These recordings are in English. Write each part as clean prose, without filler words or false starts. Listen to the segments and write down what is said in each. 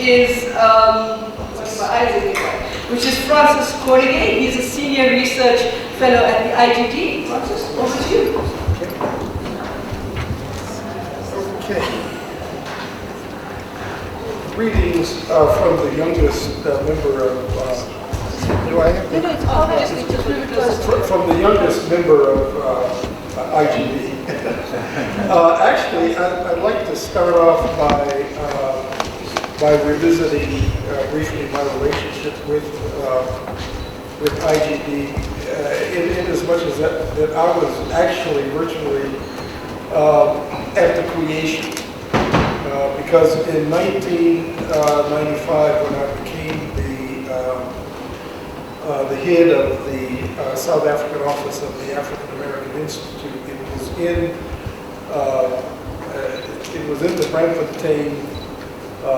is which is Francis Kornegay. He's a senior research fellow at the IGD. Francis, over to you. Okay. Greetings from the youngest member of. Do I have from the youngest member of IGD. Actually, I'd like to start off by revisiting briefly my relationship with IGD, in as much as that I was actually virtually at the creation, because in 1995, when I became the head of the South African office of the African American Institute, it was in the Braamfontein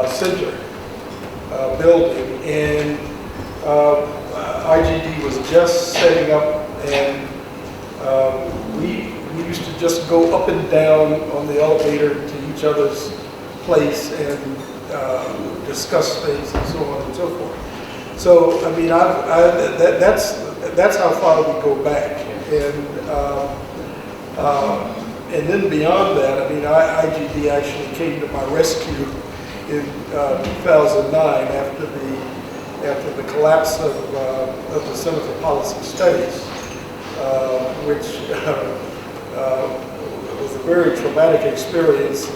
Center building, and IGD was just setting up, and we used to just go up and down on the elevator to each other's place and discuss things and so on and so forth. So I mean, that's how far we go back, and then beyond that, I mean, IGD actually came to my rescue in 2009 after the collapse of the Center for Policy Studies, which was a very traumatic experience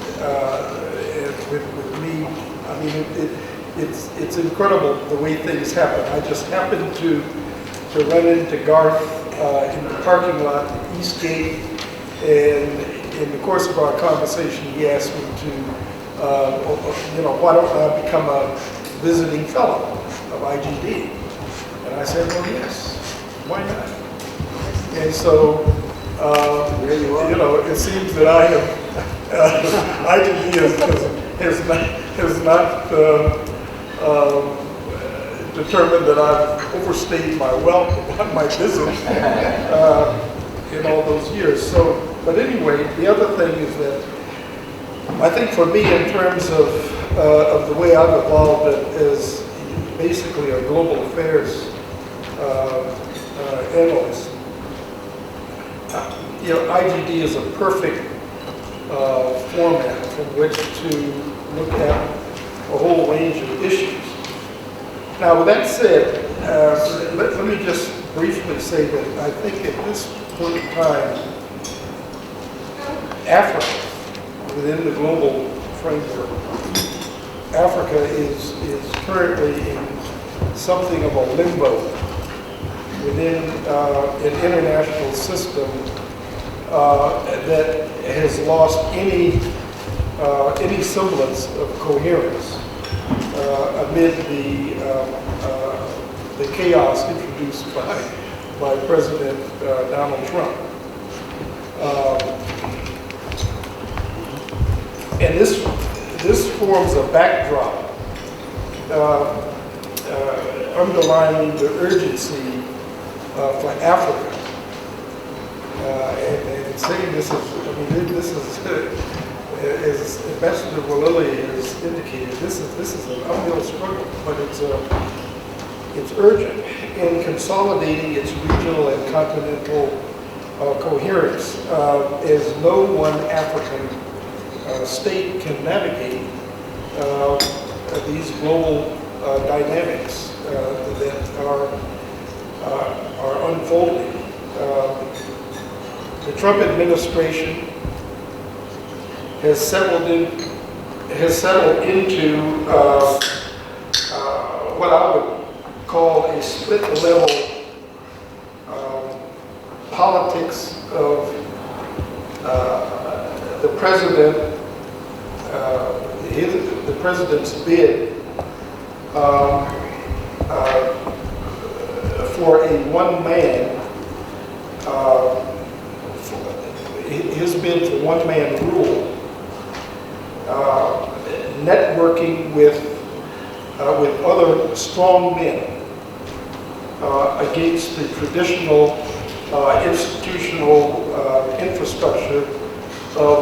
with me. I mean, it's incredible the way things happen. I just happened to run into Garth in the parking lot at Eastgate, and in the course of our conversation, he asked me to, why don't I become a visiting fellow of IGD? And I said, well, yes, why not? And so, it seems that I have, IGD has not determined that I've overstayed my welcome on my visit in all those years. So, but anyway, the other thing is that I think for me, in terms of the way I've evolved as basically a global affairs analyst, IGD is a perfect format from which to look at a whole range of issues. Now, with that said, let me just briefly say that I think at this point in time, Africa, within the global framework, Africa is currently in something of a limbo within an international system that has lost any semblance of coherence amid the chaos introduced by President Donald Trump. And this forms a backdrop underlining the urgency for Africa. And saying this is, this is, as Ambassador Walili has indicated, this is an uphill struggle, but it's urgent in consolidating its regional and continental coherence, as no one African state can navigate these global dynamics that are unfolding. The Trump administration has settled into what I would call a split-level politics of the president, the president's bid for a one-man, his bid for one-man rule, networking with other strong men against the traditional institutional infrastructure of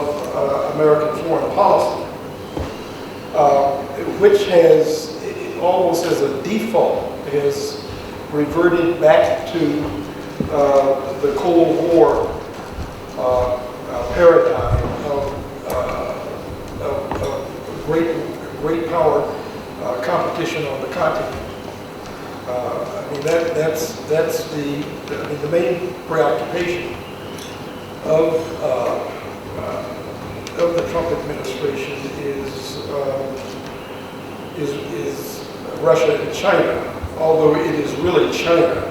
American foreign policy. which has, almost as a default, has reverted back to the Cold War paradigm of great power competition on the continent. I mean, that's the main preoccupation of the Trump administration is Russia and China, although it is really China,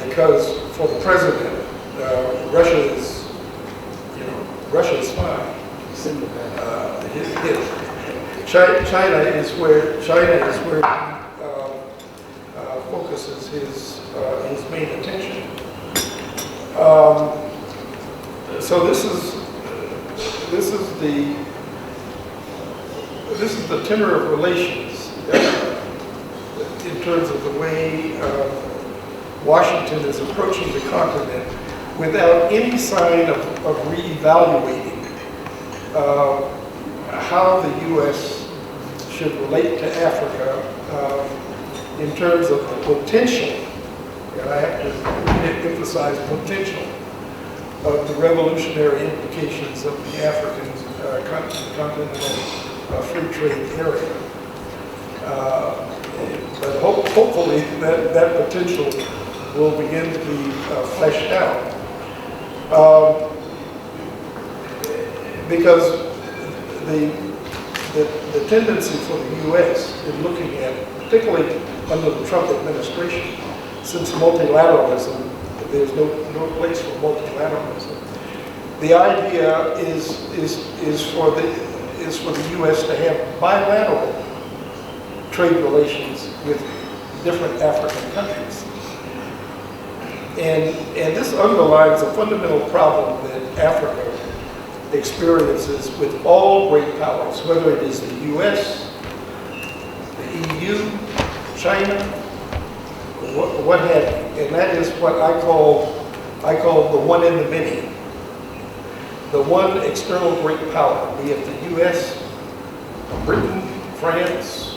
because for the president, Russia is fine. China is where he focuses his main attention. So this is the tenor of relations in terms of the way Washington is approaching the continent without any sign of reevaluating how the U.S. should relate to Africa in terms of the potential, and I have to emphasize potential, of the revolutionary implications of the African continental free trade area. But hopefully that potential will begin to be fleshed out. Because the tendency for the U.S. in looking at, particularly under the Trump administration, since multilateralism, there's no place for multilateralism. The idea is for the U.S. to have bilateral trade relations with different African countries. And this underlines a fundamental problem that Africa experiences with all great powers, whether it is the U.S., the EU, China, what have you. And that is what I call the one in the many. The one external great power, be it the U.S., Britain, France,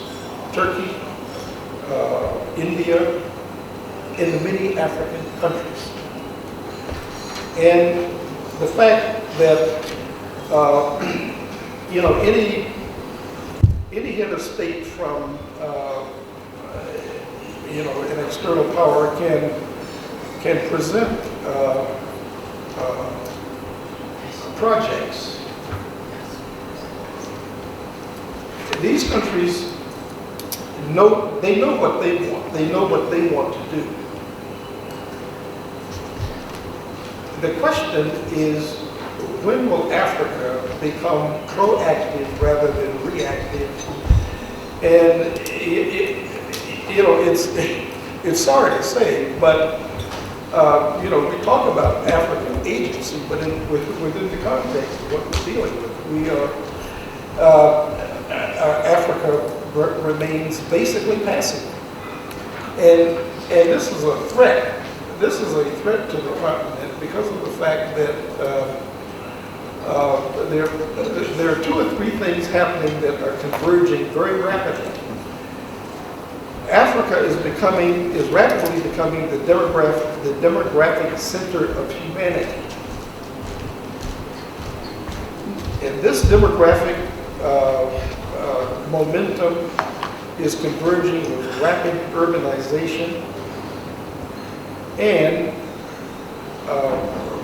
Turkey, India, in the many African countries. And the fact that any head of state from an external power can present projects. These countries know what they want. They know what they want to do. The question is, when will Africa become proactive rather than reactive? And it's sorry to say, but we talk about African agency, but within the context of what we're dealing with, Africa remains basically passive, and this is a threat. This is a threat to the continent because of the fact that there are two or three things happening that are converging very rapidly. Africa is rapidly becoming the demographic center of humanity. And this demographic momentum is converging with rapid urbanization and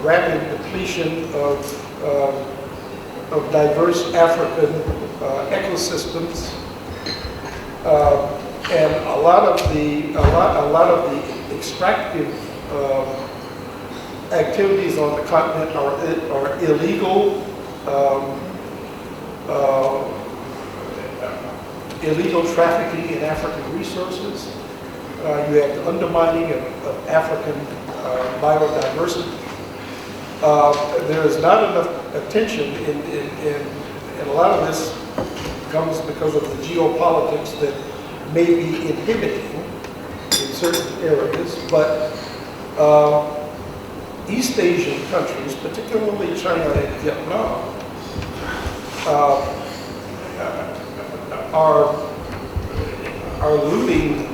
rapid depletion of diverse African ecosystems, and a lot of the extractive activities on the continent are illegal. Illegal trafficking in African resources. You have the undermining of African biodiversity. There is not enough attention, and a lot of this comes because of the geopolitics that may be inhibiting in certain areas, but East Asian countries, particularly China and Vietnam, are looting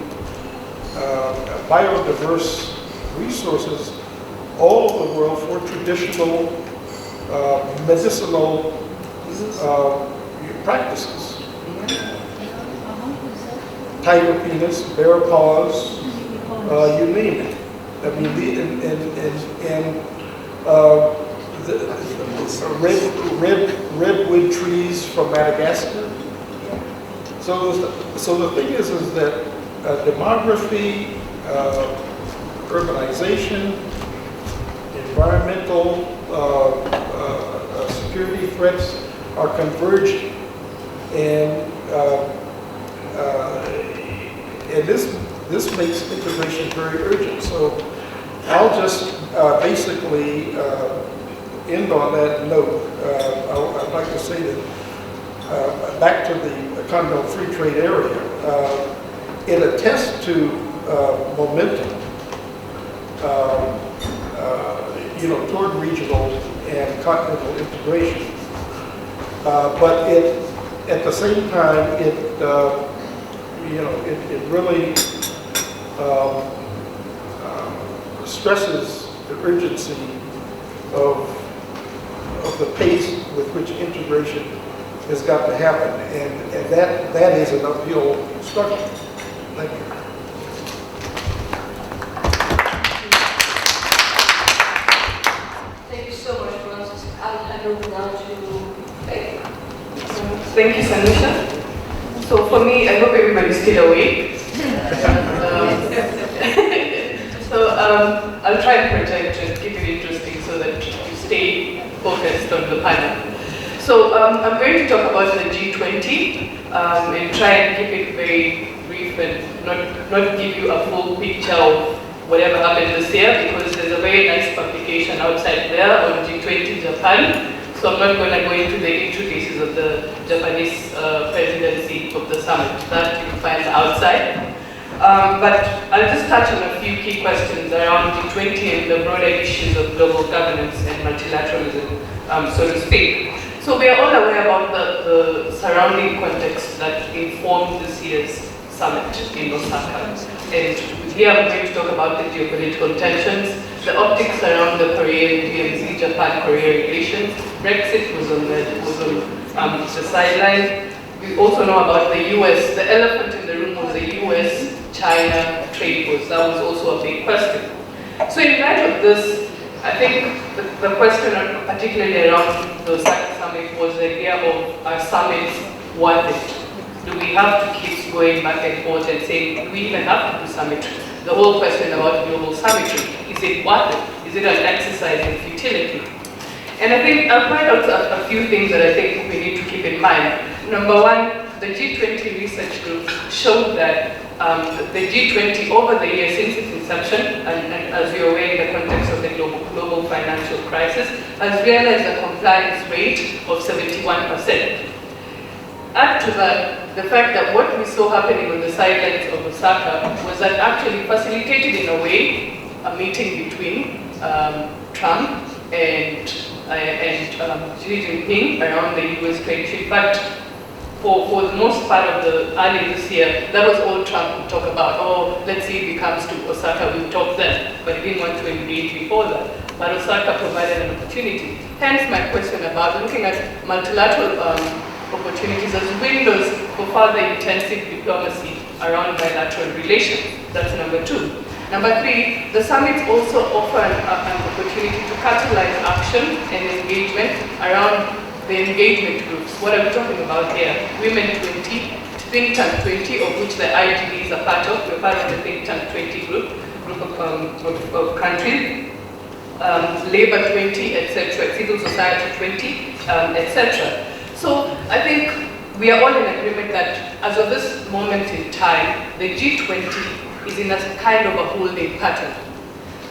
biodiverse resources all over the world for traditional medicinal practices. Tiger penis, bear paws, you name it. I mean, redwood trees from Madagascar. So the thing is that demography, urbanization, environmental security threats are converging, and this makes integration very urgent. So I'll just basically end on that note. I'd like to say that back to the Continental Free Trade Area, it attests to momentum, toward regional and continental integration. But at the same time, it really stresses the urgency of the pace with which integration has got to happen, and that is an uphill struggle. Thank you. Thank you so much, Francis. I'll hand over now to Faith. Thank you, Sanusha. So for me, I hope everybody's still awake. I'll try and project and keep it interesting so that you stay focused on the panel. So I'm going to talk about the G20 and try and keep it very brief and not give you a full picture of whatever happened this year, because there's a very nice publication outside there on G20 Japan. So I'm not going to go into the intricacies of the Japanese presidency of the summit. That you can find outside. But I'll just touch on a few key questions around G20 and the broader issues of global governance and multilateralism, so to speak. So we are all aware about the surrounding context that informed this year's summit in Osaka. And here I'm going to talk about the geopolitical tensions, the optics around the Korean DMZ Japan-Korea relations. Brexit was on the sideline. We also know about the US. The elephant in the room was the US-China trade wars. That was also a big question. So in light of this, I think the question particularly around the Osaka summit was the idea of our summits worth it. Do we have to keep going back and forth and saying, do we even have to do summitry? The whole question about global summitry, is it worth it? Is it an exercise in futility? And I think I'll point out a few things that I think we need to keep in mind. Number one, the G20 research group showed that the G20 over the years since its inception, and as you're aware in the context of the global financial crisis, has realized a compliance rate of 71%. Add to that the fact that what we saw happening on the sidelines of Osaka was that actually facilitated in a way a meeting between Trump and Xi Jinping around the US trade issue. In fact, for the most part of the early this year, that was all Trump would talk about. Oh, let's see if he comes to Osaka, we'll talk then. But he didn't want to engage before that. But Osaka provided an opportunity. Hence my question about looking at multilateral opportunities as windows for further intensive diplomacy around bilateral relations. That's number two. Number three, the summits also offer an opportunity to catalyze action and engagement around the engagement groups. What are we talking about here? Women 20, Think Tank 20, of which the IGD is a part of. We're part of the Think Tank 20 group of countries. Labor 20, etc., civil society 20, etc. So I think we are all in agreement that as of this moment in time, the G20 is in a kind of a holding pattern.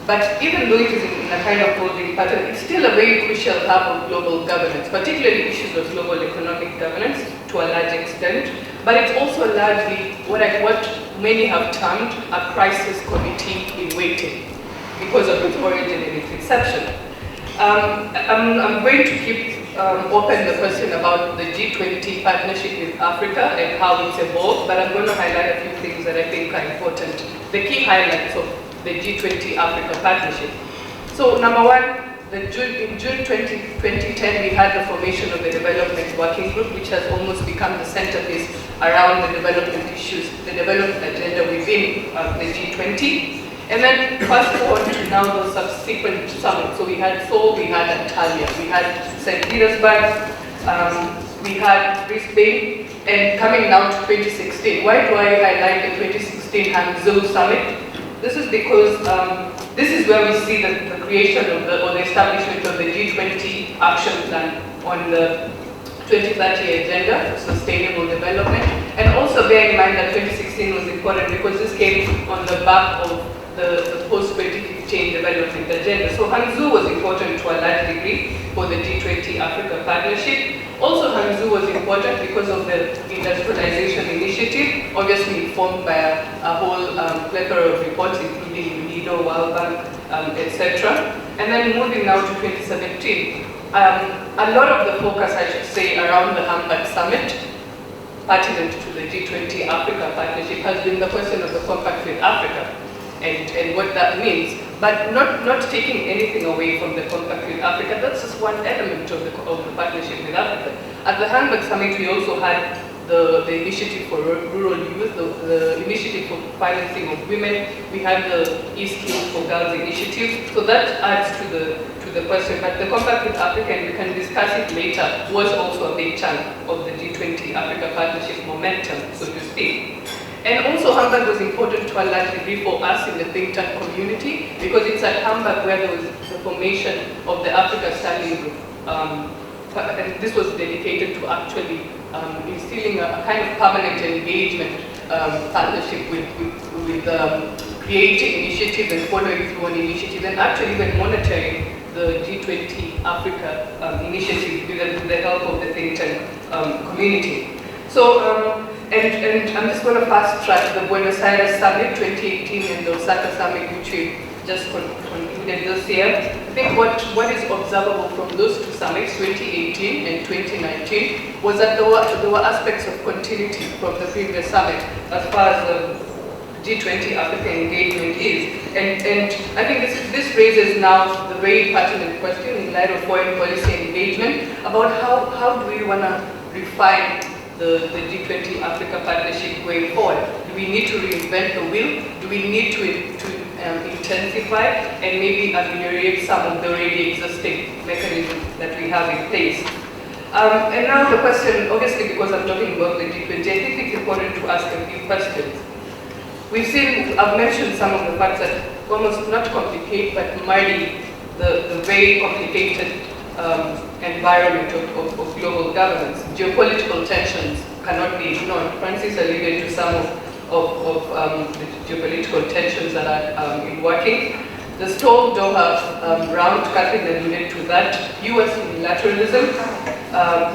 But even though it is in a kind of holding pattern, it's still a very crucial hub of global governance, particularly issues of global economic governance to a large extent. But it's also largely what many have termed a crisis committee in waiting because of its origin and its inception. I'm going to keep open the question about the G20 partnership with Africa and how it's evolved, but I'm going to highlight a few things that I think are important. The key highlights of the G20 Africa partnership. So number one, in June 2010, we had the formation of the Development Working Group, which has almost become the centerpiece around the development issues, the development agenda within the G20. And then fast forward to now the subsequent summits. So we had Seoul, we had Antalya, we had St. Petersburg, we had Brisbane, and coming now to 2016. Why do I highlight the 2016 Hangzhou Summit? This is because this is where we see the creation of or the establishment of the G20 Action Plan on the 2030 Agenda for Sustainable Development. And also bear in mind that 2016 was important because this came on the back of the post-2015 development agenda. So Hangzhou was important to a large degree for the G20 Africa partnership. Also Hangzhou was important because of the industrialization initiative, obviously informed by a whole plethora of reports, including Naidu, World Bank, etc. And then moving now to 2017, a lot of the focus, I should say, around the Hamburg Summit, pertinent to the G20 Africa partnership, has been the question of the compact with Africa and what that means. But not taking anything away from the compact with Africa, that's just one element of the partnership with Africa. At the Hamburg Summit, we also had the initiative for rural youth, the initiative for financing of women. We had the e-skills for girls initiative. So that adds to the question. But the compact with Africa, and we can discuss it later, was also a big chunk of the G20 Africa partnership momentum, so to speak. And also Hamburg was important to a large degree for us in the think tank community because it's at Hamburg where there was the formation of the Africa Standing Group. And this was dedicated to actually instilling a kind of permanent engagement partnership with creating initiatives and following through on initiatives and actually even monitoring the G20 Africa initiative with the help of the think tank community. So, and I'm just going to fast track the Buenos Aires Summit 2018 and the Osaka Summit, which we just concluded this year. I think what is observable from those two summits, 2018 and 2019, was that there were aspects of continuity from the previous summit as far as the G20 Africa engagement is. And I think this raises now the very pertinent question in light of foreign policy engagement about how do we want to refine the G20 Africa partnership going forward. Do we need to reinvent the wheel? Do we need to intensify and maybe ameliorate some of the already existing mechanisms that we have in place? And now the question, obviously because I'm talking about the G20, I think it's important to ask a few questions. I've mentioned some of the facts that almost not complicate, but muddy the very complicated environment of global governance. Geopolitical tensions cannot be ignored. Francis alluded to some of the geopolitical tensions that are in working. The stalled Doha round, Catherine alluded to that. US unilateralism.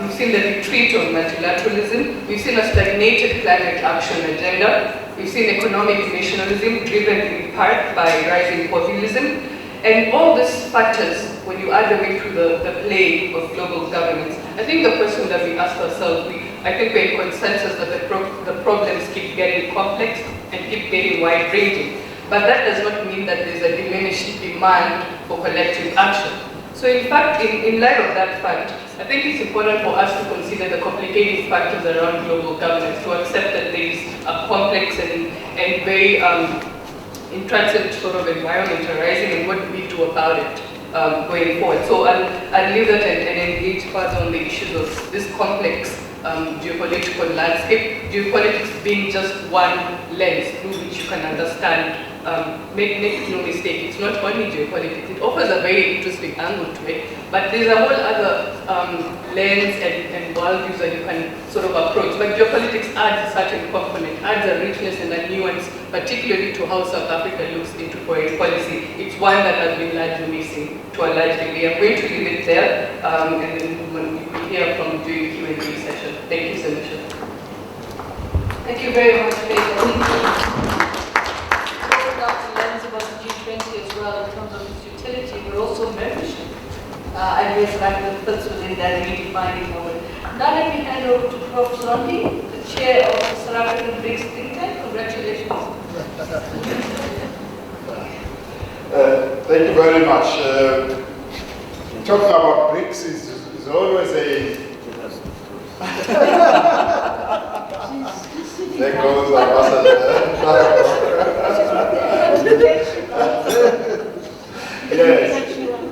We've seen the retreat on multilateralism. We've seen a stagnated climate action agenda. We've seen economic nationalism driven in part by rising populism. And all these factors, when you add them into the play of global governance, I think the question that we ask ourselves, I think we're in consensus that the problems keep getting complex and keep getting wide-ranging. But that does not mean that there's a diminished demand for collective action. So in fact, in light of that fact, I think it's important for us to consider the complicating factors around global governance, to accept that there is a complex and very intransigent sort of environment arising and what do we do about it going forward. So I'll leave that and engage further on the issues of this complex geopolitical landscape, geopolitics being just one lens through which you can understand. Make no mistake, it's not only geopolitics, it offers a very interesting angle to it, but there's a whole other lens and worldviews that you can sort of approach. But geopolitics adds a certain component, adds a richness and a nuance, particularly to how South Africa looks into foreign policy. It's one that has been largely missing to a large degree. I'm going to leave it there, and then we'll hear from during Q&A session. Thank you, Sanusha. Thank you very much, Faith. G20 as well in terms of its utility, but also membership. ideas that fits within that redefining moment. Now let me hand over to Prof. Zondi, the chair of the South African BRICS think tank. Congratulations. Thank you very much. Talking about BRICS is always a... There goes Ambassador. Yes,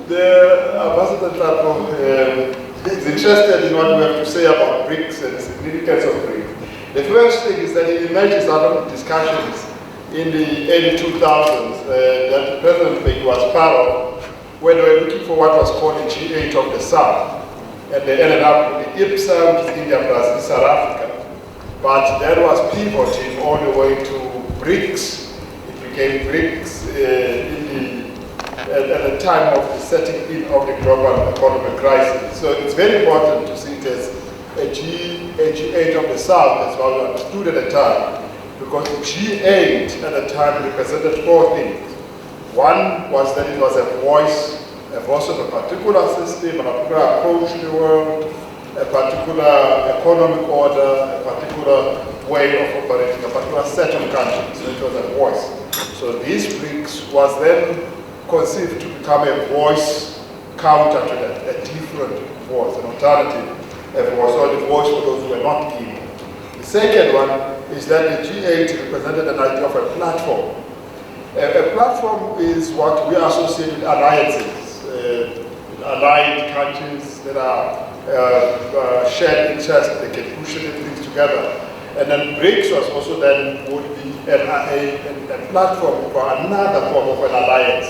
the Ambassador Tapo is interested in what we have to say about BRICS and the significance of BRICS. The first thing is that it emerges out of discussions in the early 2000s that President Mbeki was part of, when they were looking for what was called the G8 of the South. And they ended up with the IPSA, which is India, Brazil, South Africa. But that was pivoting all the way to BRICS. It became BRICS at the time of the setting in of the global economic crisis. So it's very important to see it as a G8 of the South, as well understood at the time. Because the G8 at the time represented four things. One was that it was a voice of a particular system, a particular approach to the world, a particular economic order, a particular way of operating, a particular set of countries. So it was a voice. So this BRICS was then conceived to become a voice counter to that, a different voice, an alternative voice, or the voice for those who were not people. The second one is that the G8 represented an idea of a platform. A platform is what we associate with alliances, allied countries that are shared interests, they can push things together. And then BRICS was also then would be a platform for another form of an alliance.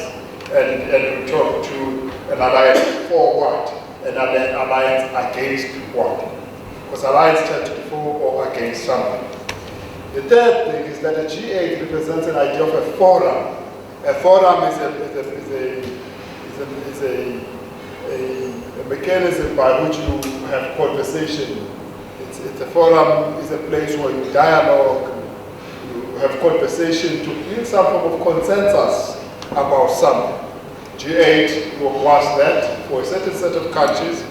And we talk to an alliance for what? And an alliance against what? Because alliance tend to be for or against something. The third thing is that the G8 represents an idea of a forum. A forum is a mechanism by which you have conversation. It's a forum, is a place where you dialogue, you have conversation to build some form of consensus about something. G8 was that for a certain set of countries,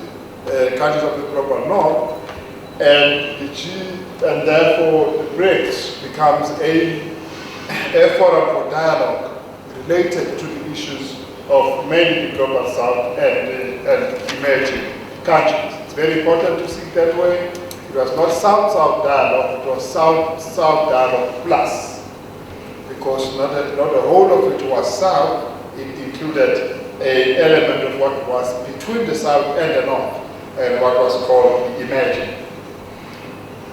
countries of the global north, and therefore the BRICS becomes a forum for dialogue related to the issues of mainly the global south and emerging countries. It's very important to see it that way. It was not South-South dialogue, it was South-South dialogue plus. Because not the whole of it was South, it included an element of what was between the South and the North, and what was called the emerging.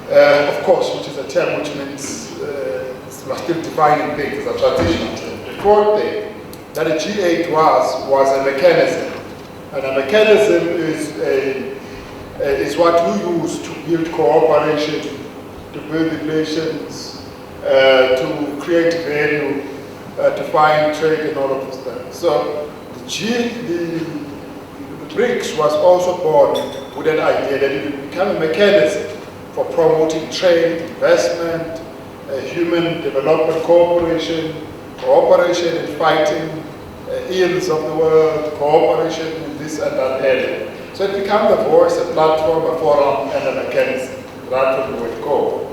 Of course, which is a term which means we're still defining things as a transitional term. The fourth thing that a G8 was a mechanism, and a mechanism is what you use to build cooperation, to build relations, to create value, to find trade and all of those things. So the BRICS was also born with an idea that it would become a mechanism for promoting trade, investment, human development cooperation, cooperation in fighting ills of the world, cooperation in this and that area. So it becomes a voice, a platform, a forum, and a mechanism. That's what we would go.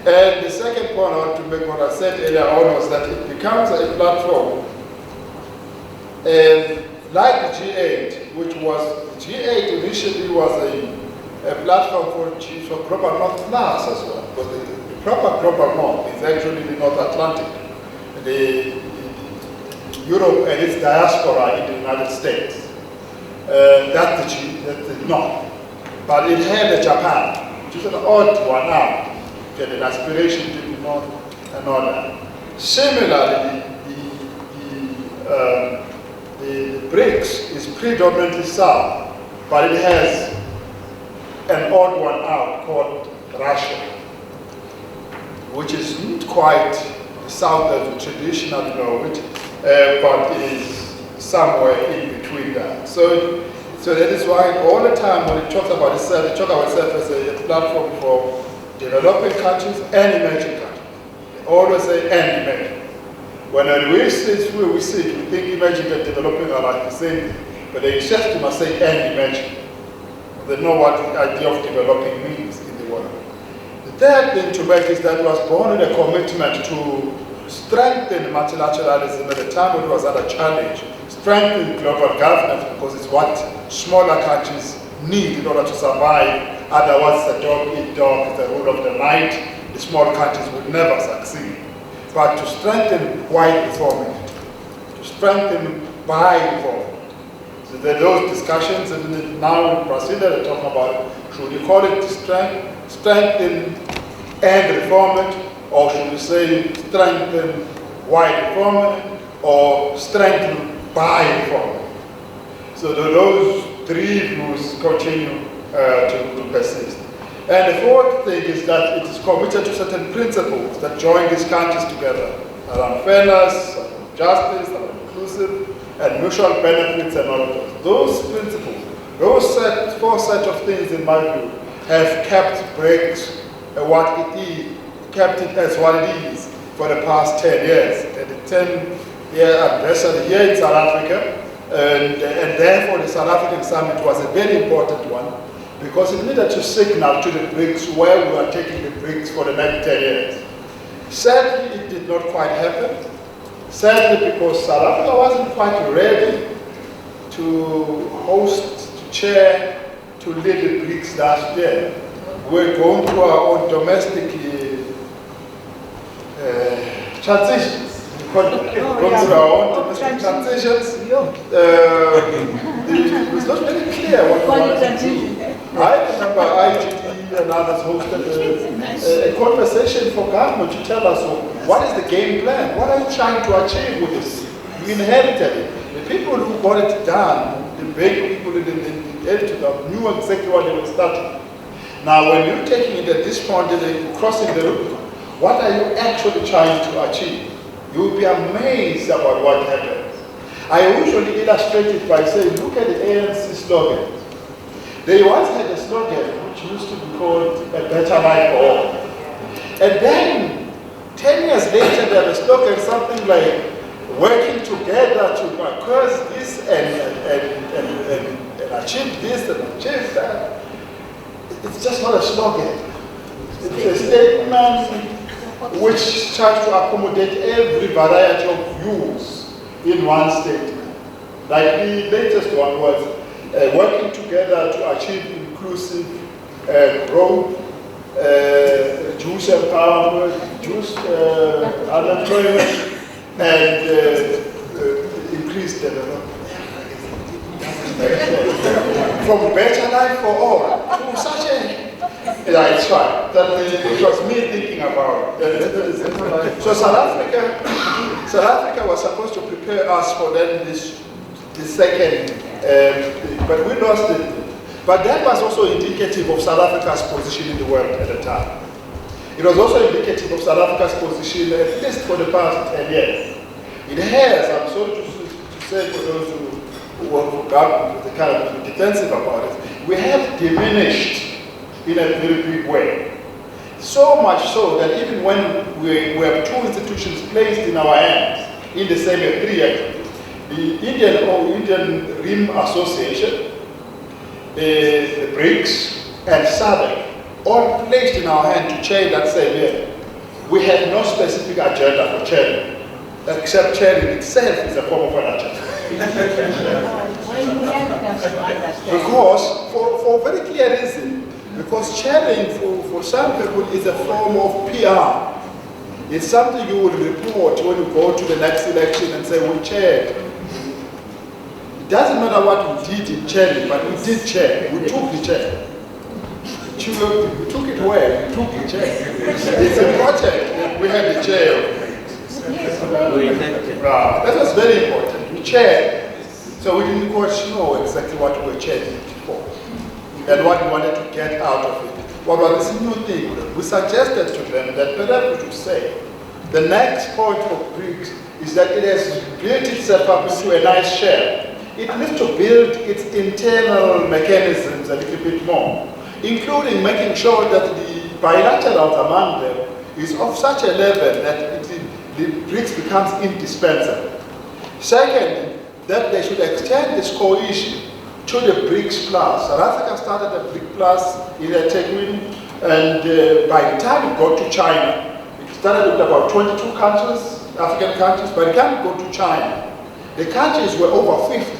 And the second point I want to make, what I said earlier on, was that it becomes a platform like the G8, which was, G8 initially was a platform for global North plus as well. But the proper global North is actually the North Atlantic, Europe and its diaspora in the United States. That's the North. But it had a Japan, which is an odd one now. It had an aspiration to the North and all that. Similarly, the BRICS is predominantly South, but it has an odd one out called Russia, which is not quite South as we traditionally know it, but is somewhere in between that. So that is why all the time when it talks about itself, it talks about itself as a platform for developing countries and emerging countries. They always say and emerging. When we see it, we think emerging and developing are like the same thing. but they insist you must say and dimension. They know what the idea of developing means in the world. The third thing to make is that it was born in a commitment to strengthen multilateralism at a time when it was under challenge, strengthen global governance because it's what smaller countries need in order to survive. Otherwise, the dog eat dog is the rule of the night. The small countries would never succeed. But to strengthen wide reforming, to strengthen by reform. So there are those discussions, and now in Brazil they're talking about, should we call it strengthen and reforming, or should we say strengthen wide reforming, or strengthen by reforming? So those three views continue to persist. And the fourth thing is that it is committed to certain principles that join these countries together around fairness, around justice, around inclusive, and mutual benefits and all of those. Those principles, those four sets of things, in my view, have kept BRICS what it is, kept it as what it is for the past 10 years. And the 10-year anniversary here in South Africa, and therefore the South African summit was a very important one, because it needed to signal to the BRICS where we are taking the BRICS for the next 10 years. Sadly, it did not quite happen. Sadly, because South Africa wasn't quite ready to host, to chair, to lead the BRICS last year. We're going through our own domestic transitions. Going through our own domestic transitions. It was not very clear what we wanted to do. I remember IGD and others hosted a conversation for government to tell us, what is the game plan? What are you trying to achieve with this? You inherited it. The people who got it done, the big people in the editor knew exactly what they were starting. Now, when you're taking it at this point, crossing the Rubicon, what are you actually trying to achieve? You will be amazed about what happens. I usually illustrate it by saying, look at the ANC slogan. They once had a slogan which used to be called "A Better Life for All." And then, 10 years later, they have a slogan, something like, working together to acquire this and achieve this and achieve that. It's just not a slogan. It's a statement which tries to accommodate every variety of views in one statement. Like the latest one was working together to achieve inclusive growth, reduce empowerment, reduce unemployment, and increase development. From better life for all to such a... Yeah, it's fine. It was me thinking about it. So South Africa was supposed to prepare us for then this second, but we lost it. But that was also indicative of South Africa's position in the world at the time. It was also indicative of South Africa's position, at least for the past 10 years. It has, I'm sorry to say for those who work for government, the kind of defensive about it, we have diminished in a very big way. So much so that even when we have two institutions placed in our hands, in the same area, the Indian Rim Association, the BRICS, and SAIIA, all placed in our hand to chair that same year. We have no specific agenda for chairing, except chairing itself is a form of an agenda. Because, for a very clear reason, because chairing for some people is a form of PR. It's something you will report when you go to the next election and say, we chaired. It doesn't matter what we did in chairing, but we did chair. We took the chair. We took it where? We took the chair. It's a project. We had the chair. That was very important. We chaired. So we didn't quite know exactly what we were chairing for and what we wanted to get out of it. What was this new thing? We suggested to them that perhaps we should say the next point of BRICS is that it has built itself up into a nice shell. It needs to build its internal mechanisms a little bit more, including making sure that the bilaterals among them is of such a level that the BRICS becomes indispensable. Second, that they should extend this coalition to the BRICS Plus. South Africa started the BRICS Plus in Ethekwini, and by the time it got to China, it started with about 22 countries, African countries. By the time it got to China, the countries were over 50,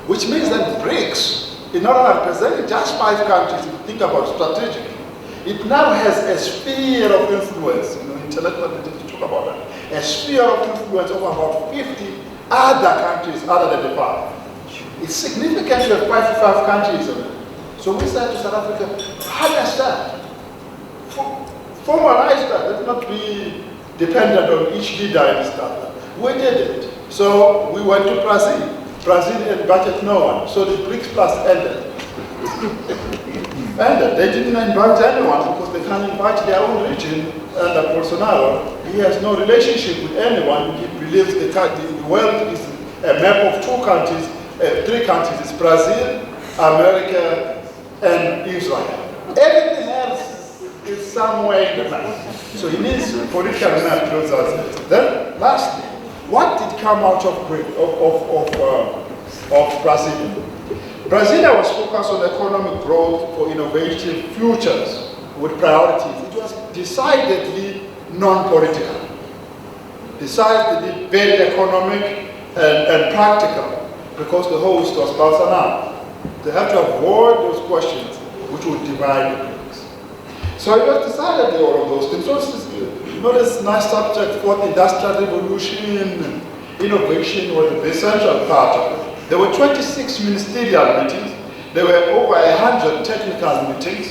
which means that BRICS is not only representing just 5 countries. If you think about strategically, it now has a sphere of influence. Intellectual to talk about that. A sphere of influence over about 50 other countries other than the 5. It's significant to have 55 countries on it. So we said to South Africa, harness that. Formalize that. Let's not be dependent on each leader and stuff. We did it. So we went to Brazil. Brazil invited no one. So the BRICS Plus ended. They didn't invite anyone because they can't invite their own region. Under Bolsonaro, he has no relationship with anyone. He believes the world is a map of 2 countries, 3 countries. It's Brazil, America, and Israel. Everything else is somewhere in the map. So he needs a political map. Then, lastly, what did come out of Brazil? Brazil was focused on economic growth for innovative futures with priorities. It was decidedly non-political, decidedly very economic and practical, because the host was Bolsonaro. They have to avoid those questions which would divide the BRICS. So it was decidedly all of those things. So this nice subject, fourth industrial revolution, innovation was the essential part of it. There were 26 ministerial meetings. There were over 100 technical meetings.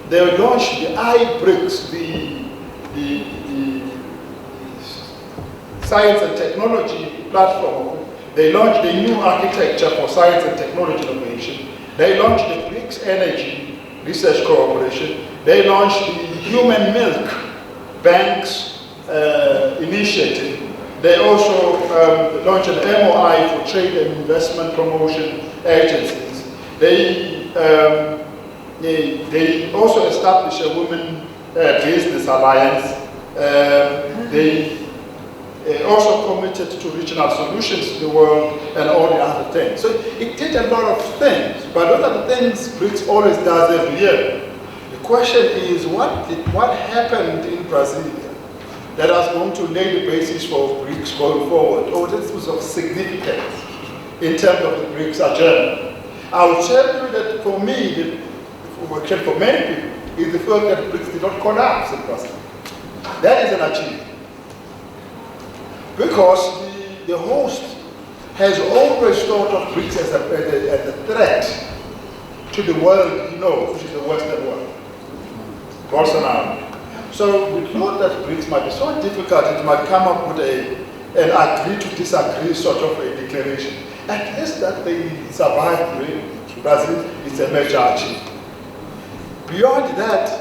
They launched the iBRICS, the science and technology platform. They launched the new architecture for science and technology innovation. They launched the BRICS Energy Research Cooperation. They launched the Human Milk Banks Initiative. They also launched an MOI for trade and investment promotion agencies. They also established a women business alliance. They also committed to regional solutions to the world and all the other things. So it did a lot of things, but those are the things BRICS always does every year. The question is, what happened in Brazil that was going to lay the basis for BRICS going forward, or this was of significance in terms of the BRICS agenda? I will tell you that for me, for many people, is the fact that BRICS did not collapse in Brazil. That is an achievement. Because the host has always thought of BRICS as a threat to the world, which is the Western world. Bolsonaro. So we thought that BRICS might be so difficult, it might come up with an agree to disagree sort of a declaration. At least that they survived Brazil is a major achievement. Beyond that,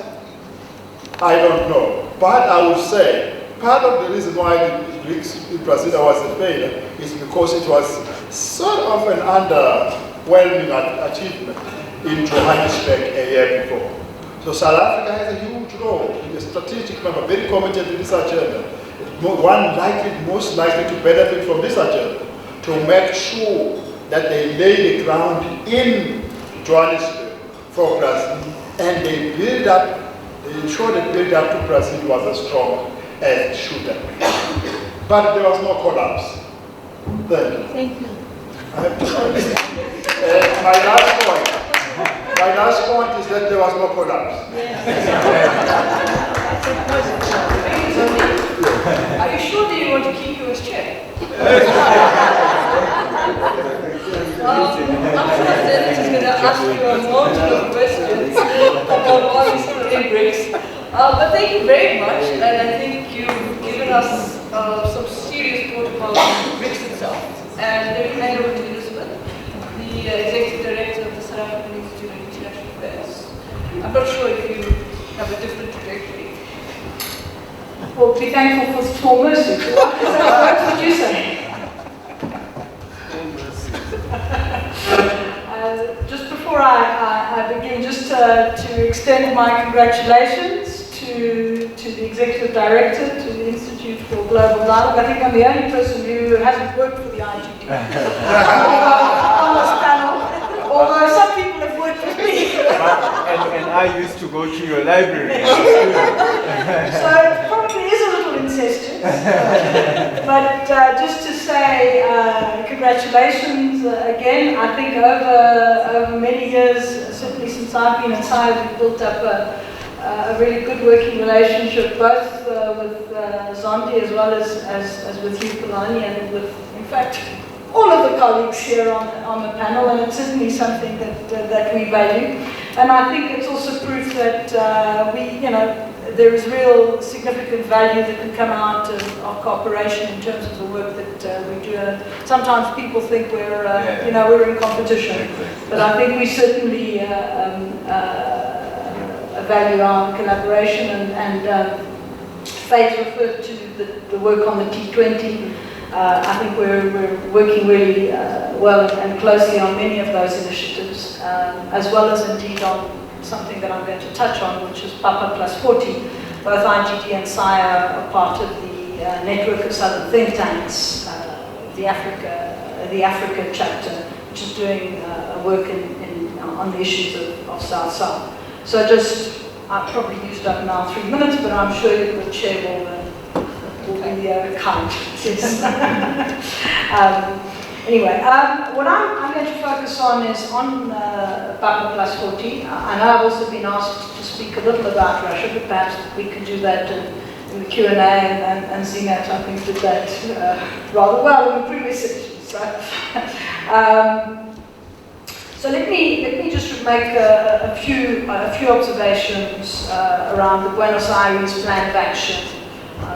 I don't know. But I would say, part of the reason why the BRICS in Brazil was a failure is because it was sort of an underwhelming achievement in Johannesburg a year before. So South Africa has a huge role in the strategic member, very committed to this agenda. Most likely to benefit from this agenda, to make sure that they lay the ground in Johannesburg for Brazil, and they ensure the build-up to Brazil was as strong as it should have been. But there was no collapse. Thank you. I have to say my last point is that there was no collapse. Are you sure that you want to keep you as chair? I'm sure Dennis is going to ask you a multitude of questions about all these three BRICS. But thank you very much, and I think you've given us some serious thought about BRICS itself. And let me hand over to Elizabeth, the Executive Director of the South African Institute of International Affairs. I'm not sure if you have a different trajectory. Well, be thankful for small mercy. What would you say? Just before I begin, just to extend my congratulations to to the Executive Director to the Institute for Global Dialogue. I think I'm the only person who hasn't worked for the IGD on this panel, although some people have worked with me. And I used to go to your library. So it probably is a little incestuous. But just to say congratulations again. I think over many years, certainly since I've been inside, we've built up a really good working relationship, both with Zondi as well as with you, Polani, and with, in fact, all of the colleagues here on the panel, and it's certainly something that we value. And I think it's also proof that there is real significant value that can come out of cooperation in terms of the work that we do. Sometimes people think we're in competition, but I think we certainly value our collaboration. And Faith referred to the work on the G20. I think we're working really well and closely on many of those initiatives, as well as indeed on something that I'm going to touch on, which is Papa Plus 40. Both IGD and SAIIA are part of the network of southern think tanks, the Africa chapter, which is doing work on the issues of South-South. So I've probably used up now 3 minutes, but I'm sure the chair will be kind. Anyway, what I'm going to focus on is on Papa Plus 40. I know I've also been asked to speak a little about Russia, but perhaps we can do that in the Q&A, and Zinat, I think, did that rather well in the previous session. So let me just make a few observations around the Buenos Aires Plan of Action,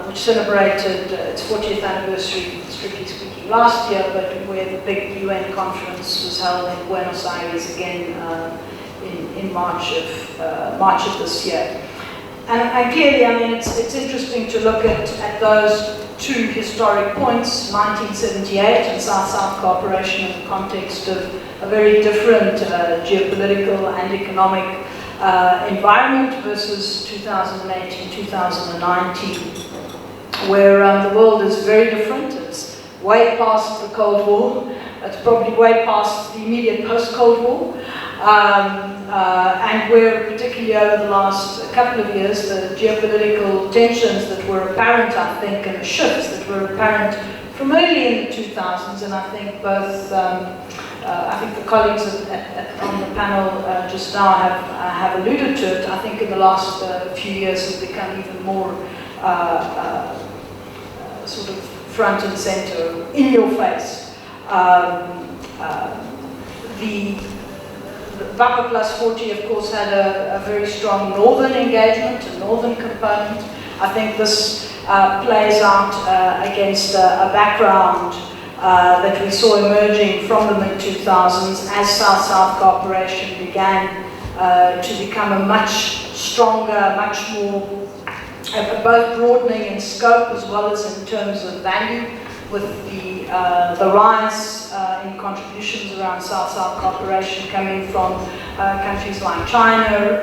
which celebrated its 40th anniversary, strictly speaking, last year, but where the big UN conference was held in Buenos Aires again in March of this year. And clearly, I mean, it's interesting to look at those two historic points, 1978 and South-South cooperation in the context of a very different geopolitical and economic environment versus 2018, 2019, where the world is very different. It's way past the Cold War. It's probably way past the immediate post-Cold War. And where, particularly over the last couple of years, the geopolitical tensions that were apparent, I think, and the shifts that were apparent from early in the 2000s, and I think both, I think the colleagues on the panel just now have alluded to it. I think in the last few years has become even more sort of front and center, in your face. The Papa Plus 40, of course, had a very strong northern engagement, a northern component. I think this plays out against a background that we saw emerging from the mid-2000s as South-South cooperation began to become a much stronger, much more, both broadening in scope as well as in terms of value, with the rise in contributions around South-South cooperation coming from countries like China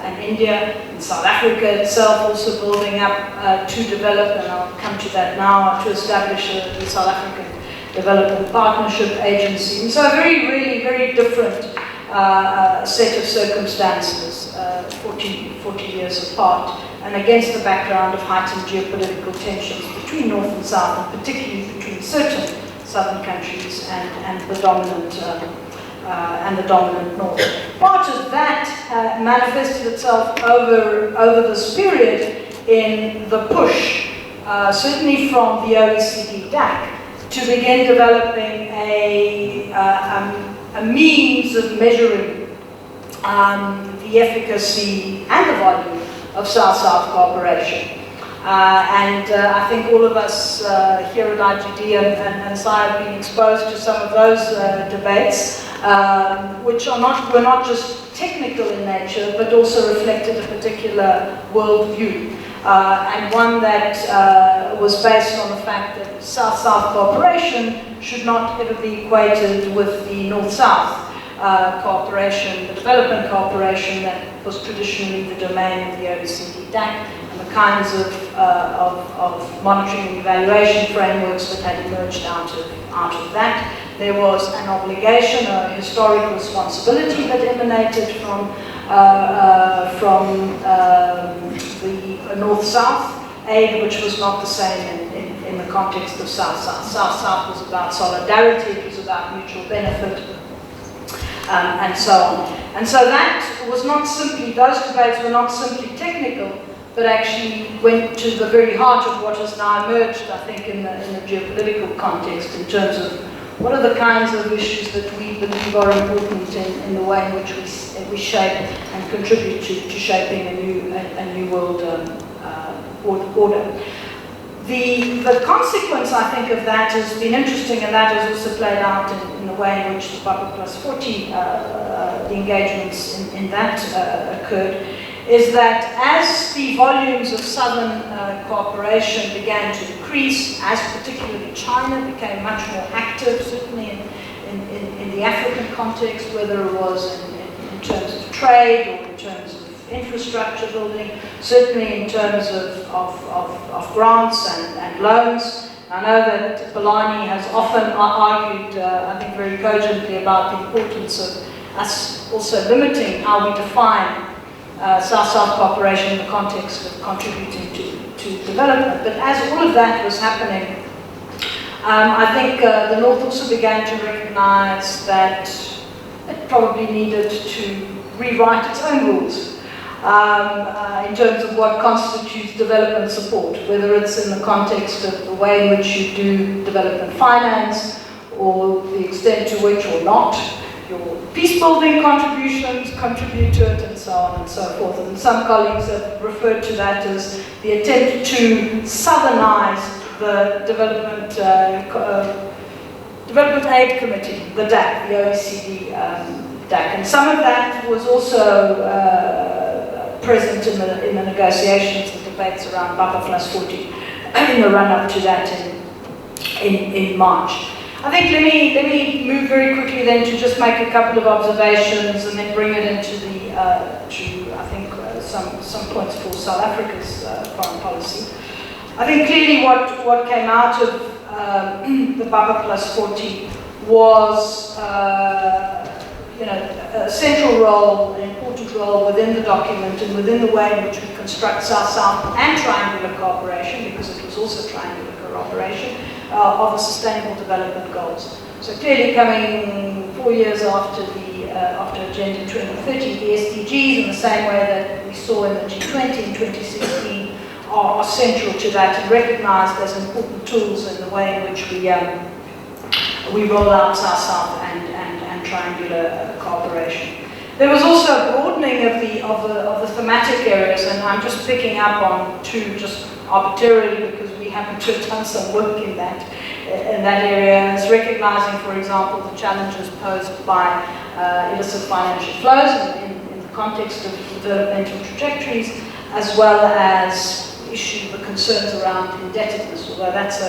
and India, and South Africa itself also building up to develop, and I'll come to that now, to establish the South African Development Partnership Agency. And so a really, very different set of circumstances, 40 years apart, and against the background of heightened geopolitical tensions between North and South, and particularly between certain southern countries and the dominant North. Part of that manifested itself over this period in the push, certainly from the OECD DAC, to begin developing a means of measuring the efficacy and the volume of South-South cooperation. And I think all of us here at IGD and SAIIA have been exposed to some of those debates, which were not just technical in nature, but also reflected a particular worldview. And one that was based on the fact that South-South cooperation should not ever be equated with the North-South cooperation, the development cooperation that was traditionally the domain of the OECD DAC and the kinds of monitoring and evaluation frameworks that had emerged out of that. There was an obligation, a historic responsibility that emanated from the North-South aid, which was not the same in the context of South-South. South-South was about solidarity, it was about mutual benefit, and so on. And so that was not simply, those debates were not simply technical, but actually went to the very heart of what has now emerged, I think, in the geopolitical context, in terms of what are the kinds of issues that we believe are important in the way in which we shape and contribute to shaping a new world order. The consequence, I think, of that has been interesting, and that has also played out in the way in which the Papa Plus 40 the engagements in that occurred, is that as the volumes of Southern cooperation began to increase, as particularly China became much more active, certainly in the African context, whether it was in terms of trade or in terms of infrastructure building, certainly in terms of grants and loans. I know that Belani has often argued, I think very cogently, about the importance of us also limiting how we define South-South cooperation in the context of contributing to development. But as all of that was happening, I think the North also began to recognize that it probably needed to rewrite its own rules in terms of what constitutes development support, whether it's in the context of the way in which you do development finance, or the extent to which or not your peace-building contributions contribute to it, and so on and so forth. And some colleagues have referred to that as the attempt to southernize the Development Aid Committee, the DAC, the OECD DAC. And some of that was also present in the negotiations, the debates around Papa Plus 40 in the run-up to that in March. I think let me move very quickly then to just make a couple of observations and then bring it into the some points for South Africa's foreign policy. I think clearly what came out of the Papa Plus 40 was a central role, an important role within the document and within the way in which we construct South-South and triangular cooperation, because it was also triangular cooperation, of the Sustainable Development Goals. So clearly, coming 4 years after Agenda 2030, the SDGs, in the same way that we saw in the G20 in 2016, are central to that and recognized as important tools in the way in which we roll out South-South and triangular cooperation. There was also a broadening of the thematic areas, and I'm just picking up on two just arbitrarily because we happen to have done some work in that area, as recognizing, for example, the challenges posed by illicit financial flows in the context of developmental trajectories, as well as the concerns around indebtedness, although that's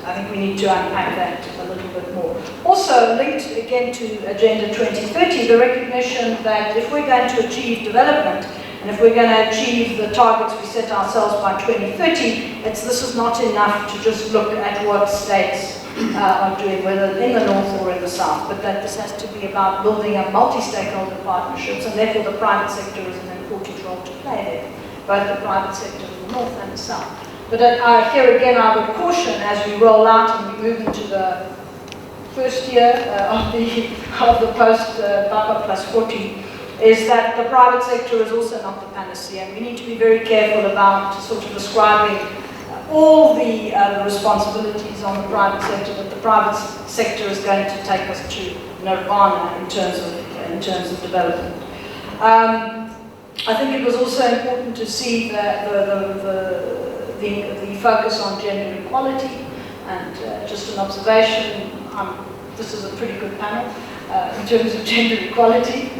I think we need to unpack that a little bit more. Also linked again to Agenda 2030, the recognition that if we're going to achieve development, and if we're going to achieve the targets we set ourselves by 2030, this is not enough to just look at what states are doing, whether in the North or in the South, but that this has to be about building up multi-stakeholder partnerships, and therefore the private sector is an important role to play there, both the private sector in the North and the South. But here again, I would caution as we roll out and we move into the first year of the post-Papa Plus 40, is that the private sector is also not the panacea. And we need to be very careful about sort of ascribing all the responsibilities on the private sector, that the private sector is going to take us to nirvana in terms of development. I think it was also important to see the focus on gender equality, and just an observation, this is a pretty good panel in terms of gender equality.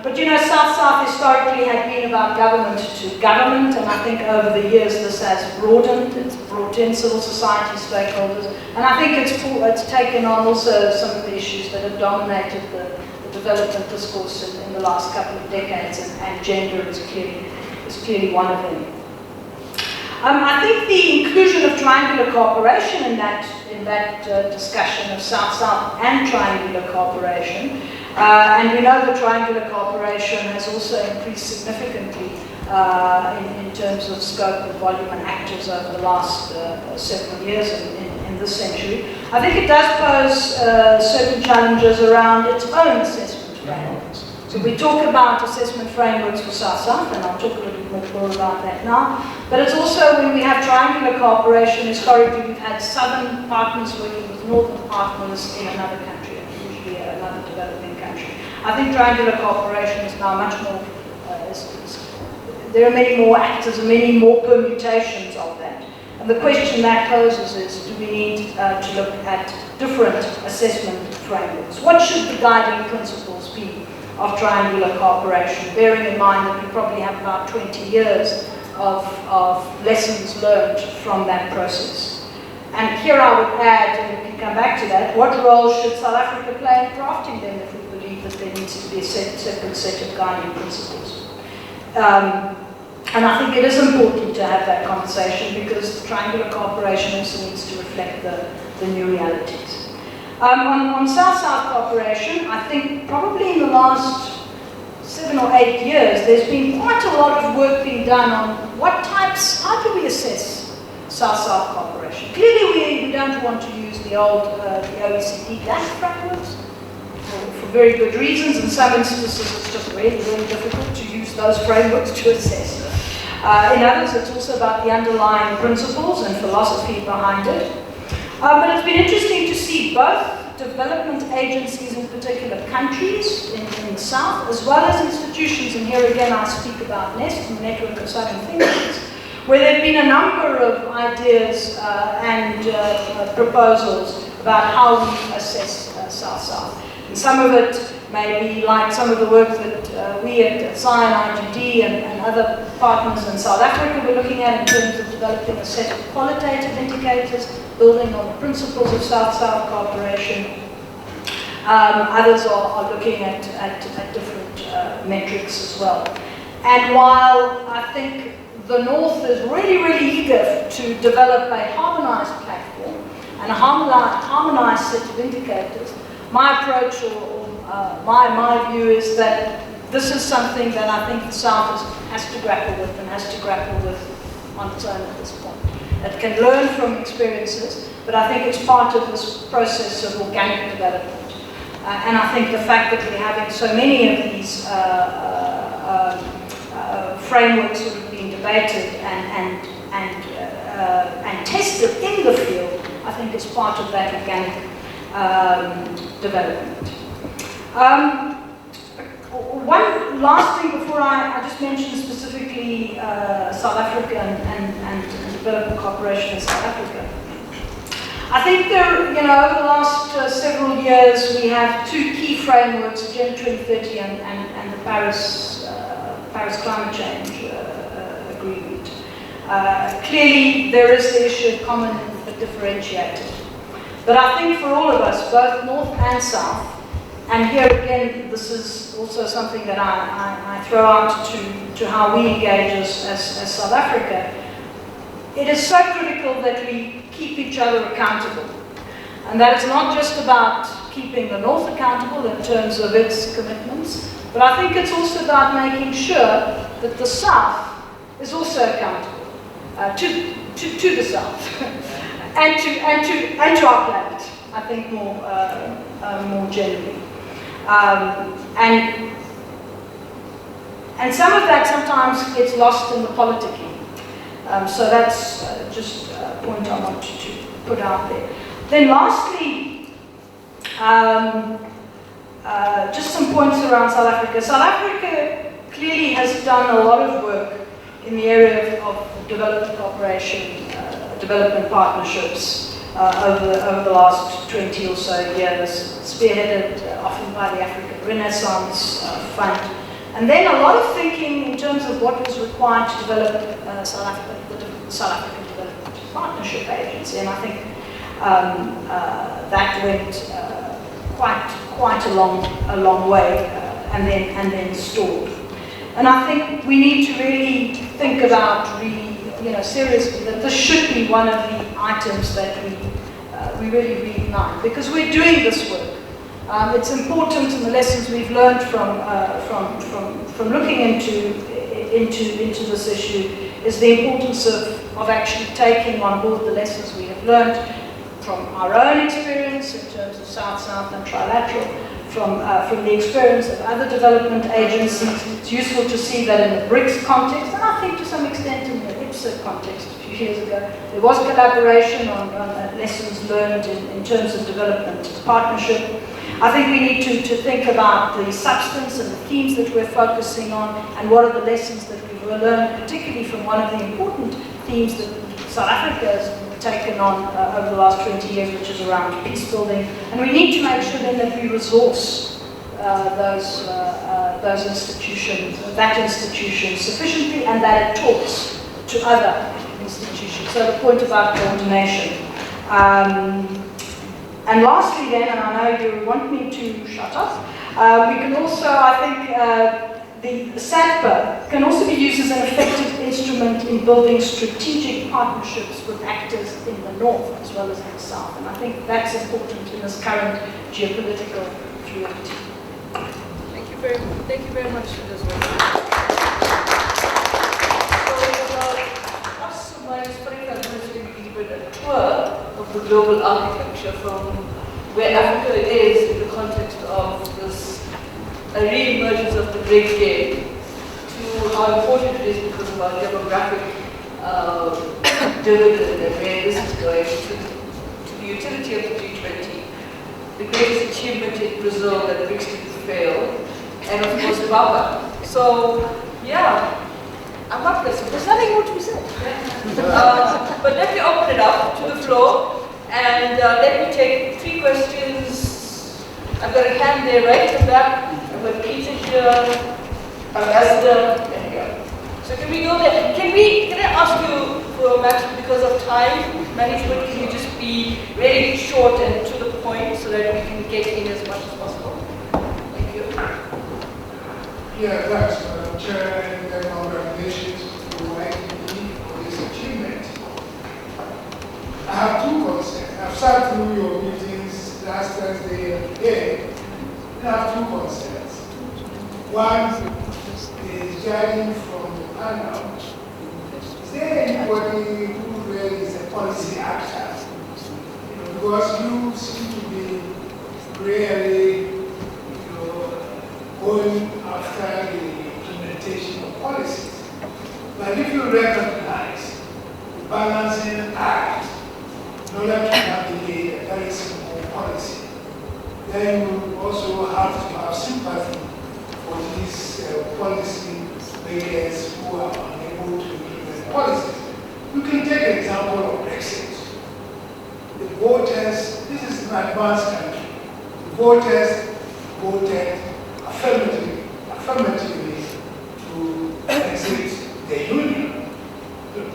But South-South historically had been about government to government, and I think over the years this has broadened. It's brought in civil society stakeholders, and I think it's taken on also some of the issues that have dominated the development discourse in the last couple of decades, and gender is clearly one of them. I think the inclusion of triangular cooperation in that discussion of South-South and triangular cooperation, and we know that triangular cooperation has also increased significantly in terms of scope and volume and actors over the last several years in this century. I think it does pose certain challenges around its own assessment frameworks. So we talk about assessment frameworks for South-South, and I'll talk a little bit more about that now. But it's also when we have triangular cooperation, historically we've had southern partners working with northern partners in another country, usually another developing country. I think triangular cooperation is now much more, there are many more actors and many more permutations of that. And the question that poses is, do we need to look at different assessment frameworks? What should the guiding principles be of triangular cooperation, bearing in mind that we probably have about 20 years of lessons learned from that process? And here I would add, and we can come back to that, what role should South Africa play in crafting them if we believe that there needs to be a separate set of guiding principles? And I think it is important to have that conversation because triangular cooperation also needs to reflect the new realities. On South-South cooperation, I think probably in the last 7 or 8 years, there's been quite a lot of work being done on how do we assess South-South cooperation. Clearly we don't want to use the old the OECD DAC frameworks for very good reasons. In some instances it's just really, really difficult to use those frameworks to assess. In others it's also about the underlying principles and philosophy behind it. But it's been interesting to see both development agencies in particular countries in the South, as well as institutions, and here again I speak about NEST, the Network of Southern Think Tanks, where there have been a number of ideas and proposals about how we assess South-South. And some of it may be like some of the work that we at SAIIA and IGD and other partners in South Africa were looking at in terms of developing a set of qualitative indicators, building on the principles of South-South cooperation. Others are looking at different metrics as well. And while I think the North is really, really eager to develop a harmonized platform and a harmonized set of indicators, my approach or my view is that this is something that I think the South has to grapple with and has to grapple with on its own at this point. It can learn from experiences, but I think it's part of this process of organic development. And I think the fact that we're having so many of these frameworks sort of being debated and tested in the field, I think is part of that organic development. One last thing before I just mention specifically South Africa and development cooperation in South Africa. I think there, over the last several years, we have two key frameworks, Agenda 2030 and the Paris Climate Change Agreement. Clearly, there is the issue of common but differentiated. But I think for all of us, both North and South, and here again, this is also something that I throw out to how we engage as South Africa, it is so critical that we keep each other accountable. And that it's not just about keeping the North accountable in terms of its commitments, but I think it's also about making sure that the South is also accountable to the South and to our planet, I think more generally. And some of that sometimes gets lost in the politicking. So that's just a point I want to put out there. Then lastly, just some points around South Africa. South Africa clearly has done a lot of work in the area of development cooperation, development partnerships over the last 20 or so years, spearheaded often by the African Renaissance Fund. And then a lot of thinking in terms of what was required to develop the South African Development Partnership Agency, and I think that went quite quite a long way and then stalled. And I think we need to really think about seriously that this should be one of the items that we really reignite, because we're doing this work. It's important, and the lessons we've learned from looking into this issue is the importance of actually taking on board the lessons we have learned from our own experience in terms of South-South and trilateral, from the experience of other development agencies. It's useful to see that in the BRICS context, and I think to some extent in the IPSA context a few years ago, there was collaboration on lessons learned in terms of development partnership. I think we need to think about the substance and the themes that we're focusing on, and what are the lessons that we've learned, particularly from one of the important themes that South Africa has taken on over the last 20 years, which is around peace building. And we need to make sure then that we resource those institutions, that institution sufficiently, and that it talks to other institutions. So the point about coordination. And lastly then, and I know you want me to shut up, we can also, I think, the SAIIA can also be used as an effective instrument in building strategic partnerships with actors in the north as well as in the south. And I think that's important in this current geopolitical fluidity. Thank you very much for this work. A tour of the global architecture from where Africa is in the context of this re-emergence of the great game to how important it is because of our demographic dividend and where this is going to the utility of the G20, the greatest achievement in Brazil that BRICS didn't fail, and of course Zimbabwe. So yeah. I'm not listening. There's nothing more to be said. But let me open it up to the floor, and let me take 3 questions. I've got a hand there right at the back. I've got Peter here, Ambassador, there we go. So can we go there? Can I ask you, for Max, because of time management, can you just be really short and to the point so that we can get in as much as possible? Thank you. Yeah, thanks, Madam Chair, and congratulations to ITP for this achievement. I have 2 concerns. I've sat through your meetings last Thursday and today, and I have 2 concerns. One is judging from the panel. Is there anybody who really is a policy actor? Because you seem to be really going after the implementation of policies. But if you recognize the balancing act in order to navigate a very simple policy, then you also have to have sympathy for these policy makers who are unable to implement policies. You can take an example of Brexit. The voters, this is an advanced country, the voters voted affirmatively to exit the union.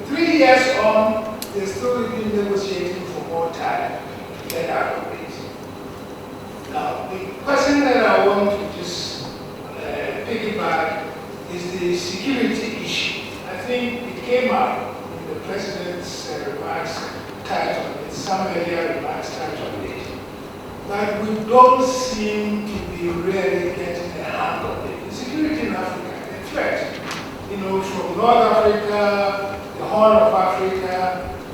3 years on, they're still been negotiating for more time to get out of it. Now, the question that I want to just piggyback is the security issue. I think it came up in the President's remarks touched on it, some earlier remarks touched on it. But we don't seem to be really getting a handle of it. The security in Africa, in fact, from North Africa, the Horn of Africa,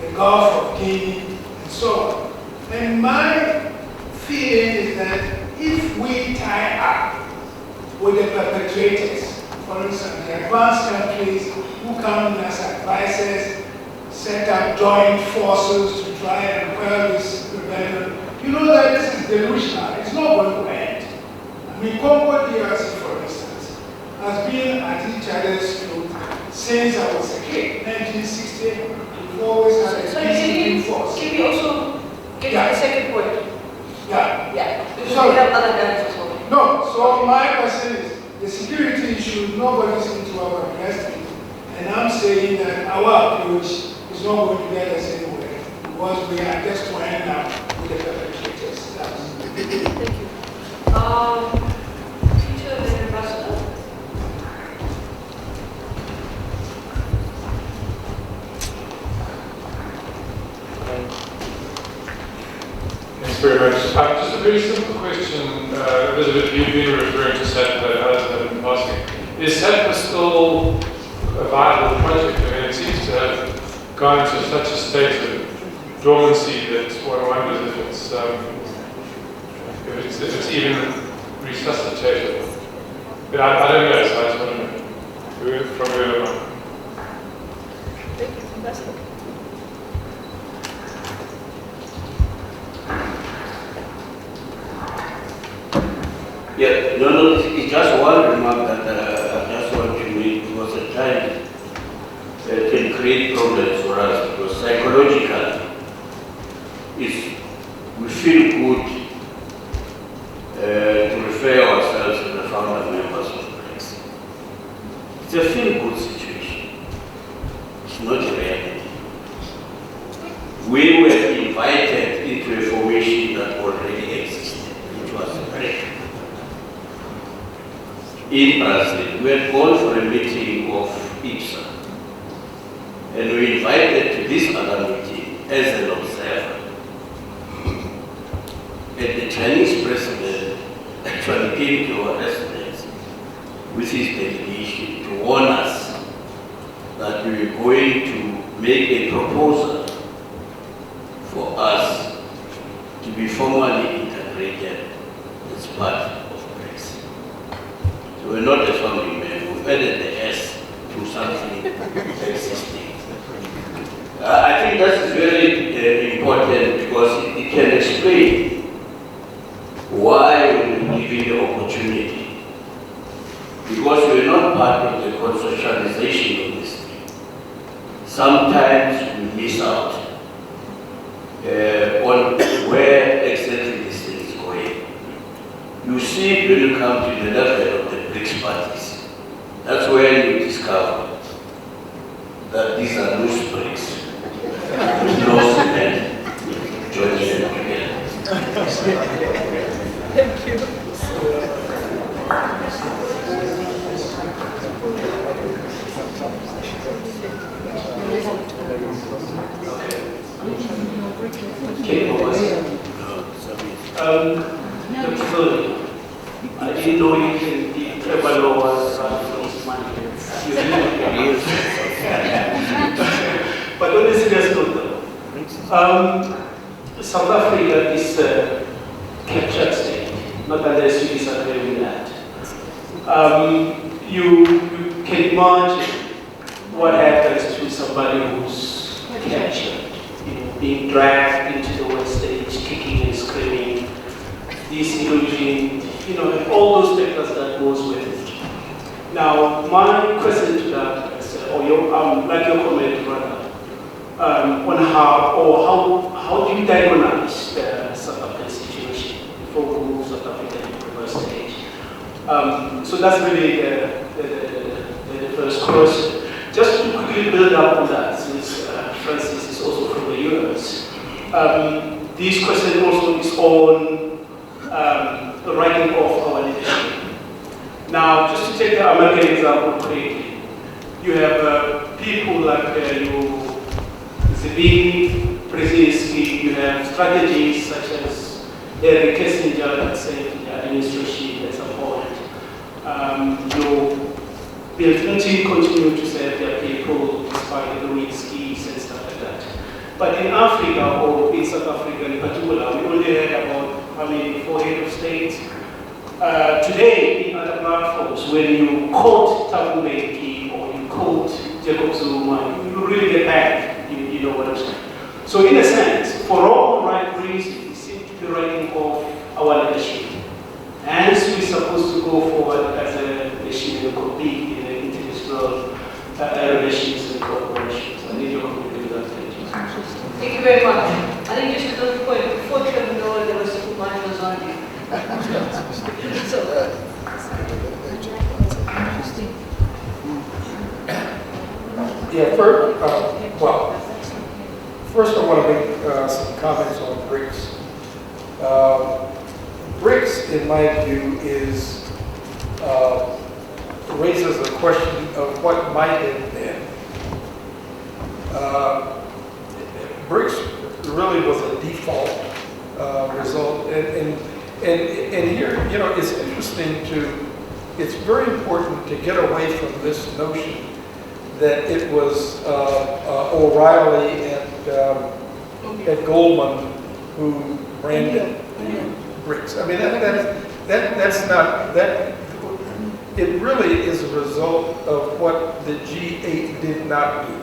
the Gulf of Guinea, and so on. And my feeling is that if we tie up with the perpetrators, for instance, the advanced countries who come in as advisors, set up joint forces to try and quell this rebellion, you know that this is delusional. It's not going to end. I mean, Congo DRC, for instance, has been at each other's throat since I was a kid. 1960, we've always had a peacekeeping force. Can we also get to the second point? Yeah. Because So, we have other guys as well. no, so my question is, the security issue, nobody seems to have addressed it. And I'm saying that our approach is not going to get us anywhere, because we are just winding up with the perpetrators. Thank you. Teacher and ambassador. Thanks very much. Just a very simple question. Elizabeth, you've been referring to SAIIA, others have been asking. Is SAIIA still a viable project? I mean, it seems to have gone to such a state of dormancy that one wonders if it's even resuscitated. But I don't know, so I just want to know. From where am I? Thank you, Ambassador. Yeah, no, it's just one remark that I just want to make, because at times it can create problems for us, because psychologically, we feel good to refer ourselves to the founder members of BRICS. It's a feel-good situation. It's not a reality. We were invited into a formation that already existed, which was BRICS. In Brazil, we had gone for a meeting of IPSA, and we invited to this other meeting as an observer. And the Chinese president actually came to our residence with his delegation to warn us that we were going to make a proposal for us to be formally integrated as part of BRICS. So we're not a founding member, we've added the S to something existing. I think that is very important, because it can explain why we were given the opportunity. Because we're not part of the consortialization of this thing. Sometimes we miss out on where exactly this thing is going. You see, when you come to the level of the BRICS parties, that's where you discover that these are loose BRICS, with no cement, joining them together. Thank you. Dr. Zondi, I didn't know you can be clever lawyers from money. But on a serious note, South Africa is a captured state, not unless you disagree with that. You can imagine what happens to somebody who's captured, being dragged into the West Stage, kicking and screaming, disillusioned, and all those factors that goes with it. Now, my question to that is, like your comment, brother, on how do you diagnose the South African situation before we move South Africa into the first stage? So that's really the first question. Just to quickly build up on that, since Francis is also from the US, this question also is on the writing of our leadership. Now, just to take the American example quickly, you have people like Zabini, Brzezinski, you have strategies such as Henry Kissinger that saved the administration at some point. Bill Clinton continued to serve their people despite the Lewinsky's and stuff like that. But in Africa, or in South Africa in particular, we only heard about, 4 head of state. Today, in other platforms, when you quote Thabo Mbeki or you quote Jacob Zuma, you really get back, you know what I'm saying. So in a sense, for all the right reasons, we seem to be writing off our leadership. Hence, we're supposed to go forward as a nation and compete in the international relations and corporations. I need your comment on that. Thank you very much. I think just to the point, before Trevor Noah, there was Siphamandla Zondi. First I want to make some comments on BRICS. BRICS, in my view, raises a question of what might have been. BRICS really was a default result, and here, you know, it's interesting it's very important to get away from this notion that it was O'Reilly and Goldman who branded BRICS. I mean, that's not that. It really is a result of what the G8 did not do.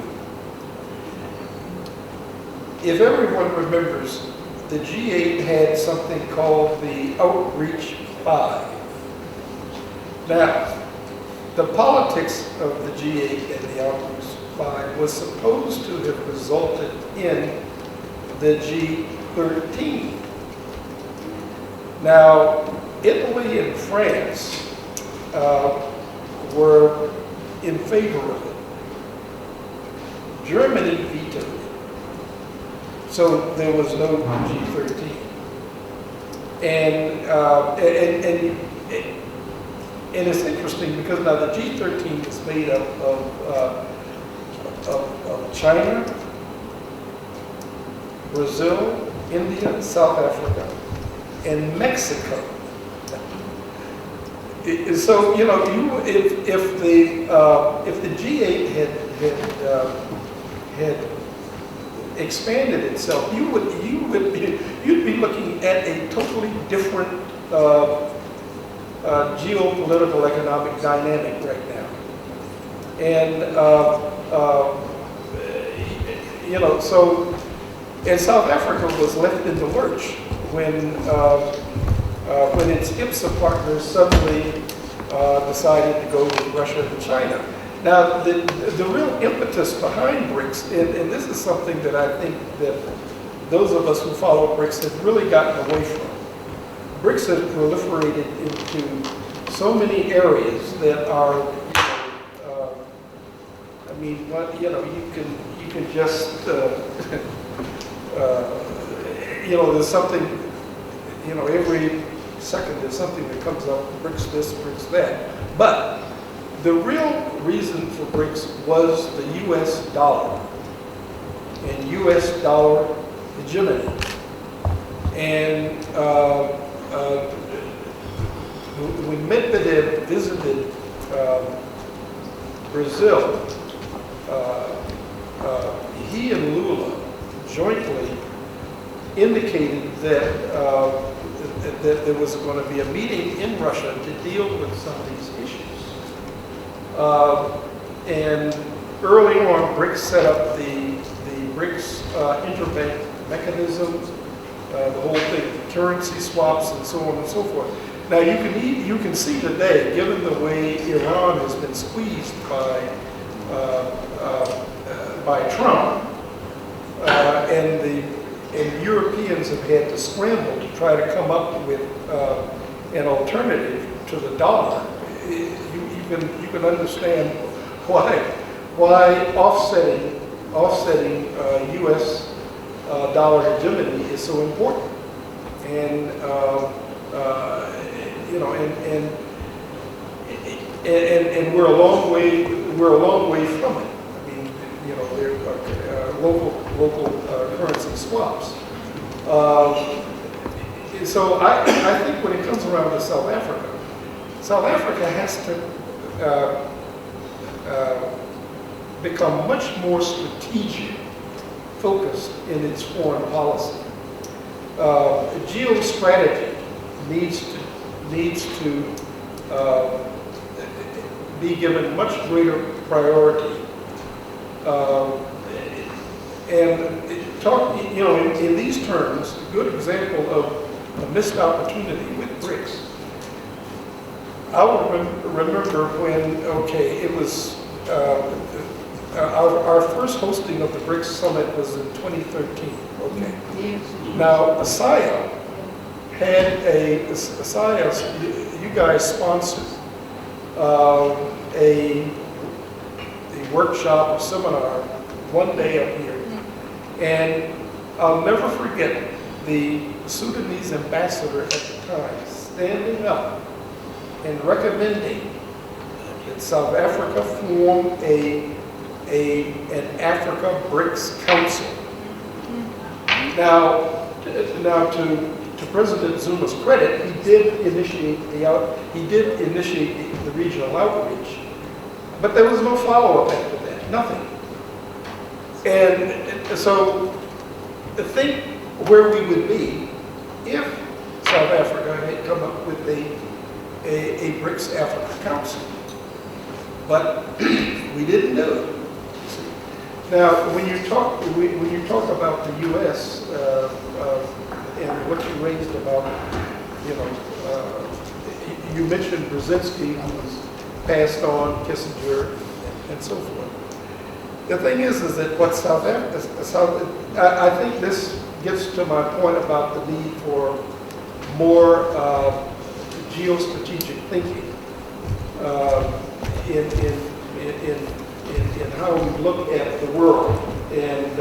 If everyone remembers, the G8 had something called the Outreach 5. Now, the politics of the G8 and the Outreach 5 was supposed to have resulted in the G13. Now, Italy and France were in favor of it. Germany vetoed it. So there was no G13. And it's interesting because now the G13 is made up of China, Brazil, India, South Africa, and Mexico. So, you know, if the G8 had expanded itself, you'd be looking at a totally different geopolitical economic dynamic right now. And you know, so, and South Africa was left in the lurch when its IPSA partners suddenly decided to go with Russia and China. Now, the real impetus behind BRICS, and this is something that I think that those of us who follow BRICS have really gotten away from. BRICS has proliferated into so many areas that are, I mean, you know, you can just, you know, there's something, you know, every second there's something that comes up, BRICS this, BRICS that. But the real reason for BRICS was the US dollar and US dollar hegemony. And when Medvedev visited Brazil, he and Lula jointly indicated that there was going to be a meeting in Russia to deal with some of these issues. And early on, BRICS set up the BRICS interbank mechanism, the whole thing, currency swaps, and so on and so forth. Now you can see today, given the way Iran has been squeezed by Trump, and Europeans have had to scramble to try to come up with an alternative to the dollar. You can understand why offsetting U.S. Dollar hegemony is so important, and you know, and we're a long way from it. I mean, you know, there are local currency swaps. So I think when it comes around to South Africa has to become much more strategic, focused in its foreign policy. Geostrategy needs to be given much greater priority. And you know, in these terms, a good example of a missed opportunity with BRICS. I would remember when, okay, it was, our first hosting of the BRICS Summit was in 2013, okay. Now, SAIIA had SAIIA, you guys sponsored a workshop or seminar one day up here. And I'll never forget the Sudanese ambassador at the time standing up and recommending that South Africa form an Africa BRICS Council. Now to President Zuma's credit, he did initiate the regional outreach, but there was no follow-up after that, nothing. And so think where we would be if South Africa had come up with a BRICS Africa Council. But we didn't do it. Now, when you talk about the U.S. And what you raised about, you mentioned Brzezinski, who was passed on, Kissinger, and so forth. The thing is that what I think this gets to my point about the need for more geostrategic thinking in how we look at the world and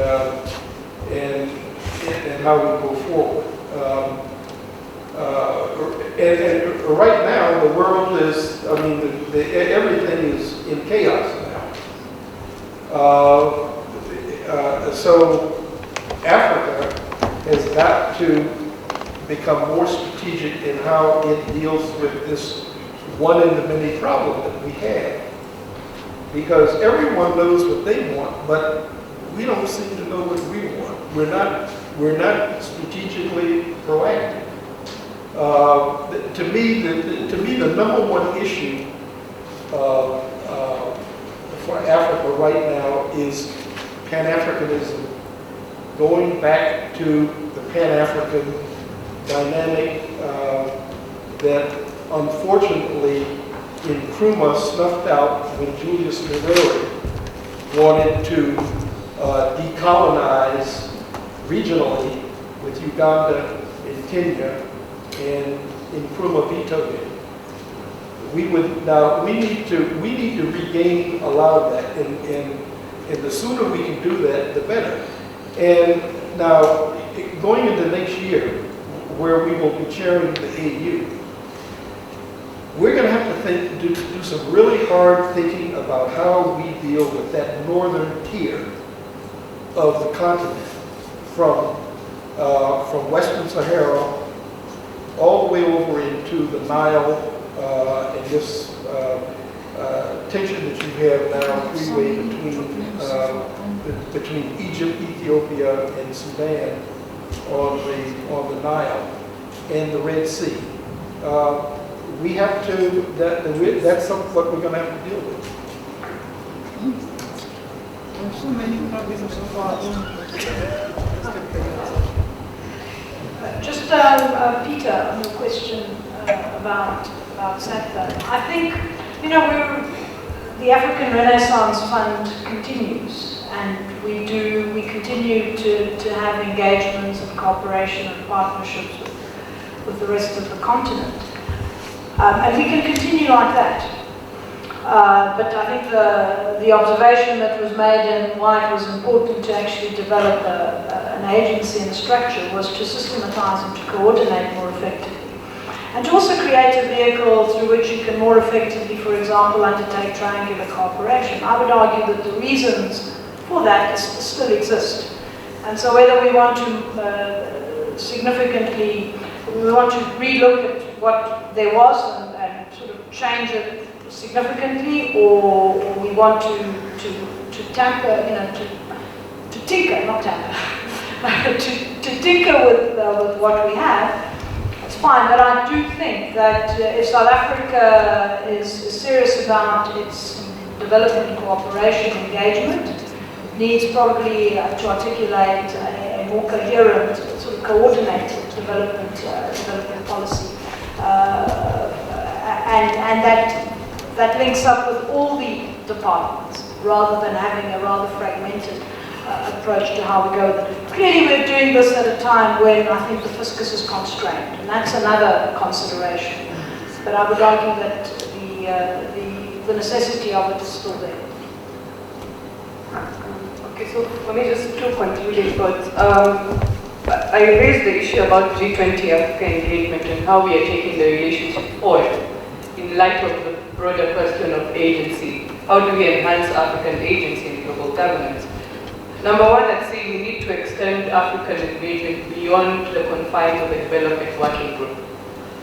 how we go forward. And right now, the world is, everything is in chaos now. So Africa has got to become more strategic in how it deals with this one-in-the-many problem that we have. Because everyone knows what they want, but we don't seem to know what we want. We're not strategically proactive. To me, the number one issue for Africa right now is Pan-Africanism, going back to the Pan-African dynamic that unfortunately Nkrumah snuffed out when Julius Nyerere wanted to decolonize regionally with Uganda and Kenya, and Nkrumah vetoed it. We need to regain a lot of that, and the sooner we can do that, the better. And now, going into next year, where we will be chairing the AU, we're going to have to do some really hard thinking about how we deal with that northern tier of the continent, from Western Sahara all the way over into the Nile, and this tension that you have now freeway between Egypt, Ethiopia, and Sudan on the Nile and the Red Sea. We have to, that's what we're going to have to deal with. So many problems so far. Just Peter, on your question about SAIIA. I think, the African Renaissance Fund continues, and we continue to have engagements and cooperation and partnerships with the rest of the continent. And we can continue like that. But I think the observation that was made and why it was important to actually develop an agency and structure was to systematize and to coordinate more effectively. And to also create a vehicle through which you can more effectively, for example, undertake triangular cooperation. I would argue that the reasons for that still exist. And so whether we want to we want to relook at what there was and sort of change it significantly, or we want to tamper, to tinker, not tamper, to tinker with what we have, it's fine. But I do think that if South Africa is serious about its development, cooperation, engagement, it needs probably to articulate a more coherent, sort of coordinated development policy, and that links up with all the departments, rather than having a rather fragmented approach to how we go with it. Clearly, we're doing this at a time when I think the fiscus is constrained, and that's another consideration. But I would argue that the necessity of it is still there. Okay, so let me just two concluding thoughts. I raised the issue about G20 Africa engagement and how we are taking the relationship forward in light of the broader question of agency. How do we enhance African agency in global governance? Number one, I'd say we need to extend African engagement beyond the confines of the development working group.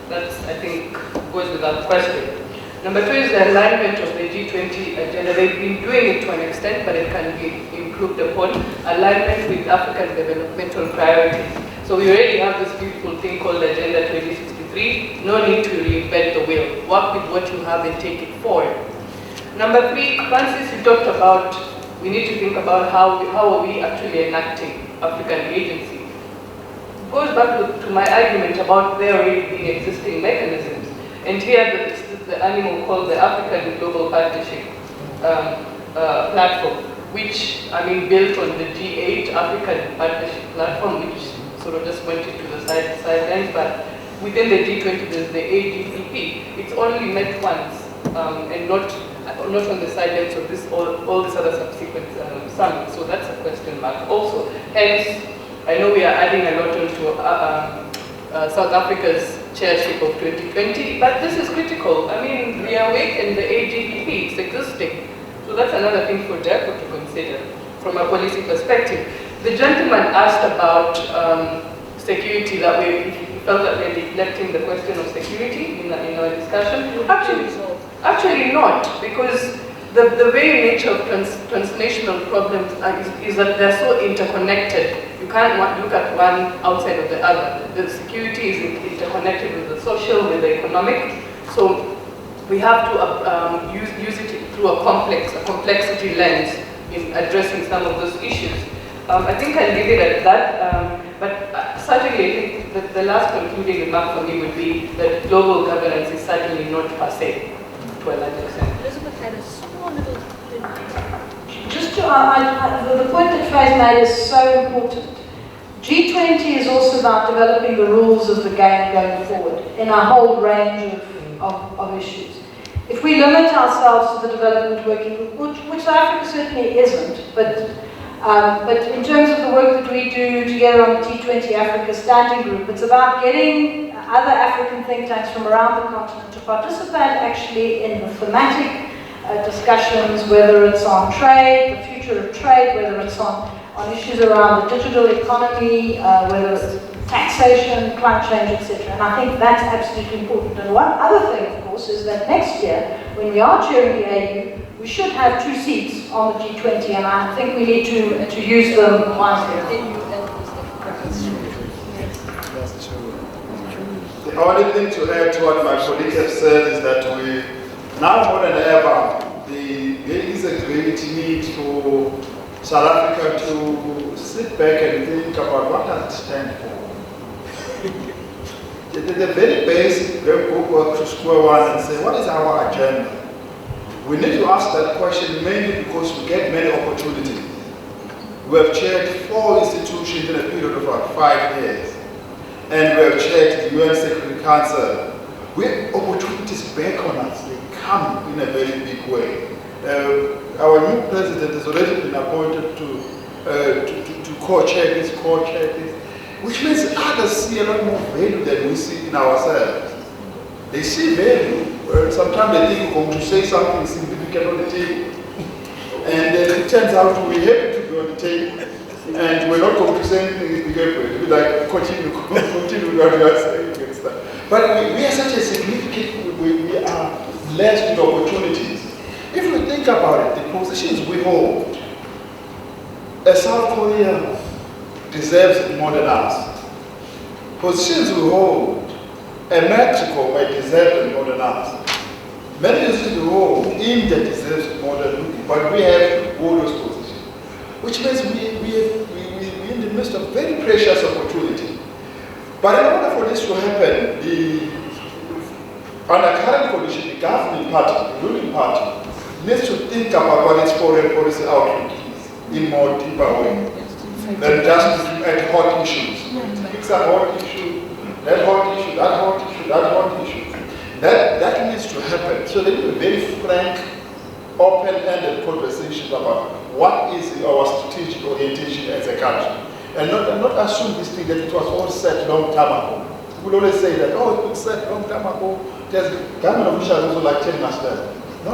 That's, I think, goes without question. Number two is the alignment of the G20 agenda. They've been doing it to an extent, but it can be improved upon. Alignment with African developmental priorities. So we already have this beautiful thing called Agenda 2063. No need to reinvent the wheel. Work with what you have and take it forward. Number three, Francis, you talked about, we need to think about how are we actually enacting African agency. It goes back to my argument about there already being existing mechanisms. And here the animal called the African Global Partnership platform, which, I mean, built on the G8 African Partnership platform, which sort of just went into the sidelines, but within the G20 there's the AGPP. It's only met once, and not on the sidelines of this, all these other subsequent summits, so that's a question mark. Also, hence, I know we are adding a lot onto South Africa's chairship of 2020, but this is critical. I mean, we are awake and the AGPP is existing. So that's another thing for DECO to consider from a policy perspective. The gentleman asked about security, that we felt that we're neglecting the question of security in our discussion. Actually not, because the very nature of transnational problems is that they're so interconnected. You can't look at one outside of the other. The security is interconnected with the social, with the economic. So we have to use it through a complexity lens in addressing some of those issues. I think I'll leave it at that, but certainly I think that the last concluding remark for me would be that global governance is certainly not passé to a large extent. Elizabeth had a small little thing. Just to, the point that Faye's made is so important. G20 is also about developing the rules of the game going forward in a whole range of issues. If we limit ourselves to the development working group, which South Africa certainly isn't, but in terms of the work that we do together on the G20 Africa Standing Group, it's about getting other African think tanks from around the continent to participate actually in the thematic discussions, whether it's on trade, the future of trade, whether it's on issues around the digital economy, whether it's taxation, climate change, etc. And I think that's absolutely important. And one other thing, of course, is that next year, when we are chairing the AU, we should have 2 seats on the G20, and I think we need to use them wisely. The only thing to add to what my colleague has said is that we, now more than ever, there is a great need for South Africa to sit back and think about what does it stand for. The very basic, go back to square one and say, what is our agenda? We need to ask that question mainly because we get many opportunities. We have chaired 4 institutions in a period of about 5 years. And we have chaired the UN Security Council. We have opportunities back on us. They come in a very big way. Our new president has already been appointed to co-chair this, which means others see a lot more value than we see in ourselves. They see value. Sometimes they think we're going to say something significant on the table. And it turns out we're happy to be on the table. And we're not going to say anything significant. We're like, continue with what you are saying and stuff. But we are such a significant, we are blessed with opportunities. If we think about it, the positions we hold, a South Korea deserves it more than us. Positions we hold, a Mexico might deserve it more than us. Many positions we hold, India deserves it more than we, but we have all those positions. Which means we're in the midst of very precious opportunity. But in order for this to happen, under current condition, the governing party, the ruling party, needs to think about what its foreign policy outlook is in more deeper way than just at hot issues. Fix a hot issue, that hot issue, that hot issue, that hot issue. That needs to happen. So there is a very frank, open-ended conversation about what is our strategic orientation as a country. And not assume this thing that it was all set long time ago. People always say that, oh, it was set long time ago. There's government officials also like telling us that. No.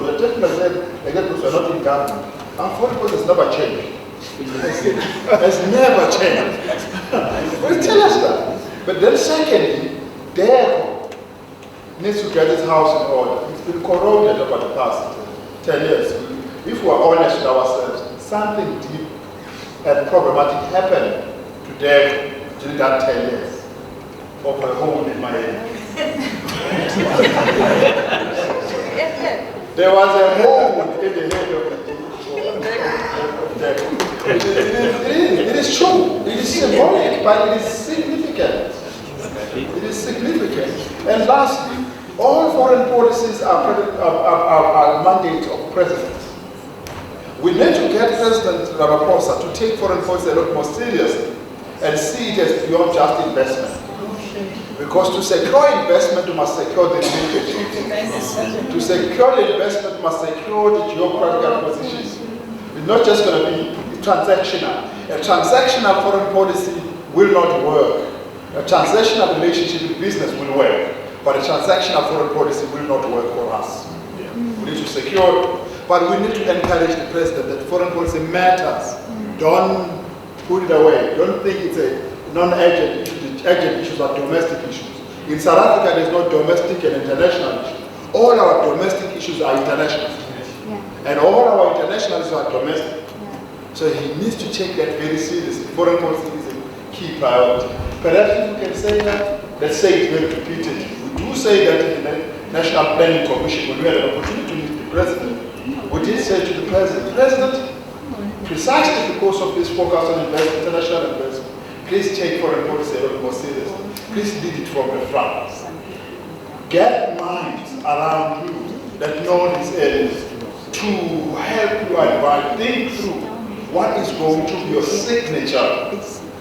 They're telling us that because we're not in government. And foreign policy has never changed. Has never changed. Well, tell us that. But then secondly, DECO needs to get its house in order. It's been corroded over the past 10 years. If we are honest with ourselves, something deep and problematic happened to DECO during that 10 years. Of a hole in my head. There was a hole in the head of DECO. It is true. It is symbolic, but it is significant. It is significant. And lastly, all foreign policies are mandates of presidents. We need to get President Ramaphosa to take foreign policy a lot more seriously and see it as beyond just investment. Because to secure investment, you must secure the linkage. To secure the investment, you must secure the geographical positions. It's not just going to be transactional. A transactional foreign policy will not work. A transactional relationship with business will work, but a transactional foreign policy will not work for us. We need to secure it, but we need to encourage the president that foreign policy matters. Don't put it away. Don't think it's a non-urgent issue. The urgent issues are domestic issues. In South Africa, there's no domestic and international issues. All our domestic issues are international. And all our international issues are domestic. So he needs to take that very seriously. Foreign policy is a key priority. Perhaps if we can say that, let's say it very repeatedly. We do say that in the National Planning Commission, when we had an opportunity to meet the president, we did say to the president, precisely because of this focus on international investment, please take foreign policy a lot more seriously. Please lead it from the front. Get minds around you that know these areas to help you advise, think through what is going to be your signature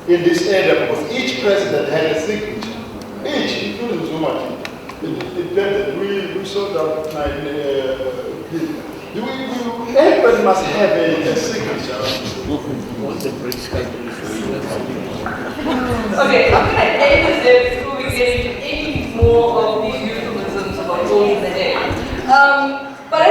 in this area, because each president had a signature. Each, including Zuma. We saw that everybody must have a signature. Okay, I'm going to end this there before we get into any more of these euphemisms about holes in the head. But I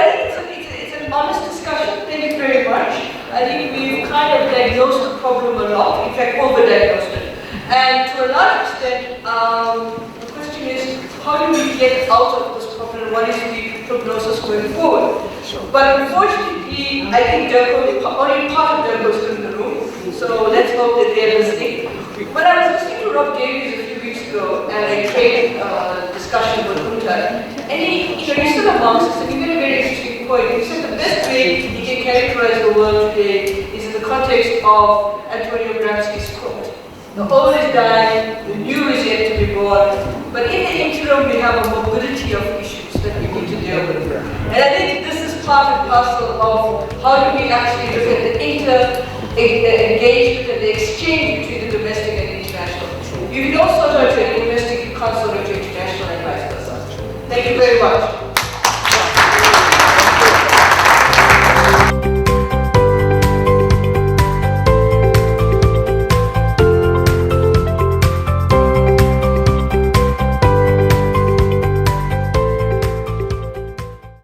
think it's an honest discussion. Thank you very much. I think we've kind of diagnosed the problem a lot, in fact, over-diagnosed it. And to a large extent, the question is, how do we get out of this problem and what is the prognosis going forward? But unfortunately, I think only part of DECO is in the room, so let's hope that they're listening. When I was listening to Rob Davies a few weeks ago at a trade discussion with Untitled, and he's still a Marxist, and he made a very interesting point. He said the best way he can characterize the world today is in the context of Antonio Gramsci's quote. The old is dying, the new is yet to be born, but in the interim we have a mobility of issues that we need to deal with. And I think this is part and parcel of how do we actually look at the engagement and the exchange between the domestic and international. If you don't sort out your domestic, you can't sort out your international and vice versa. Thank you very much.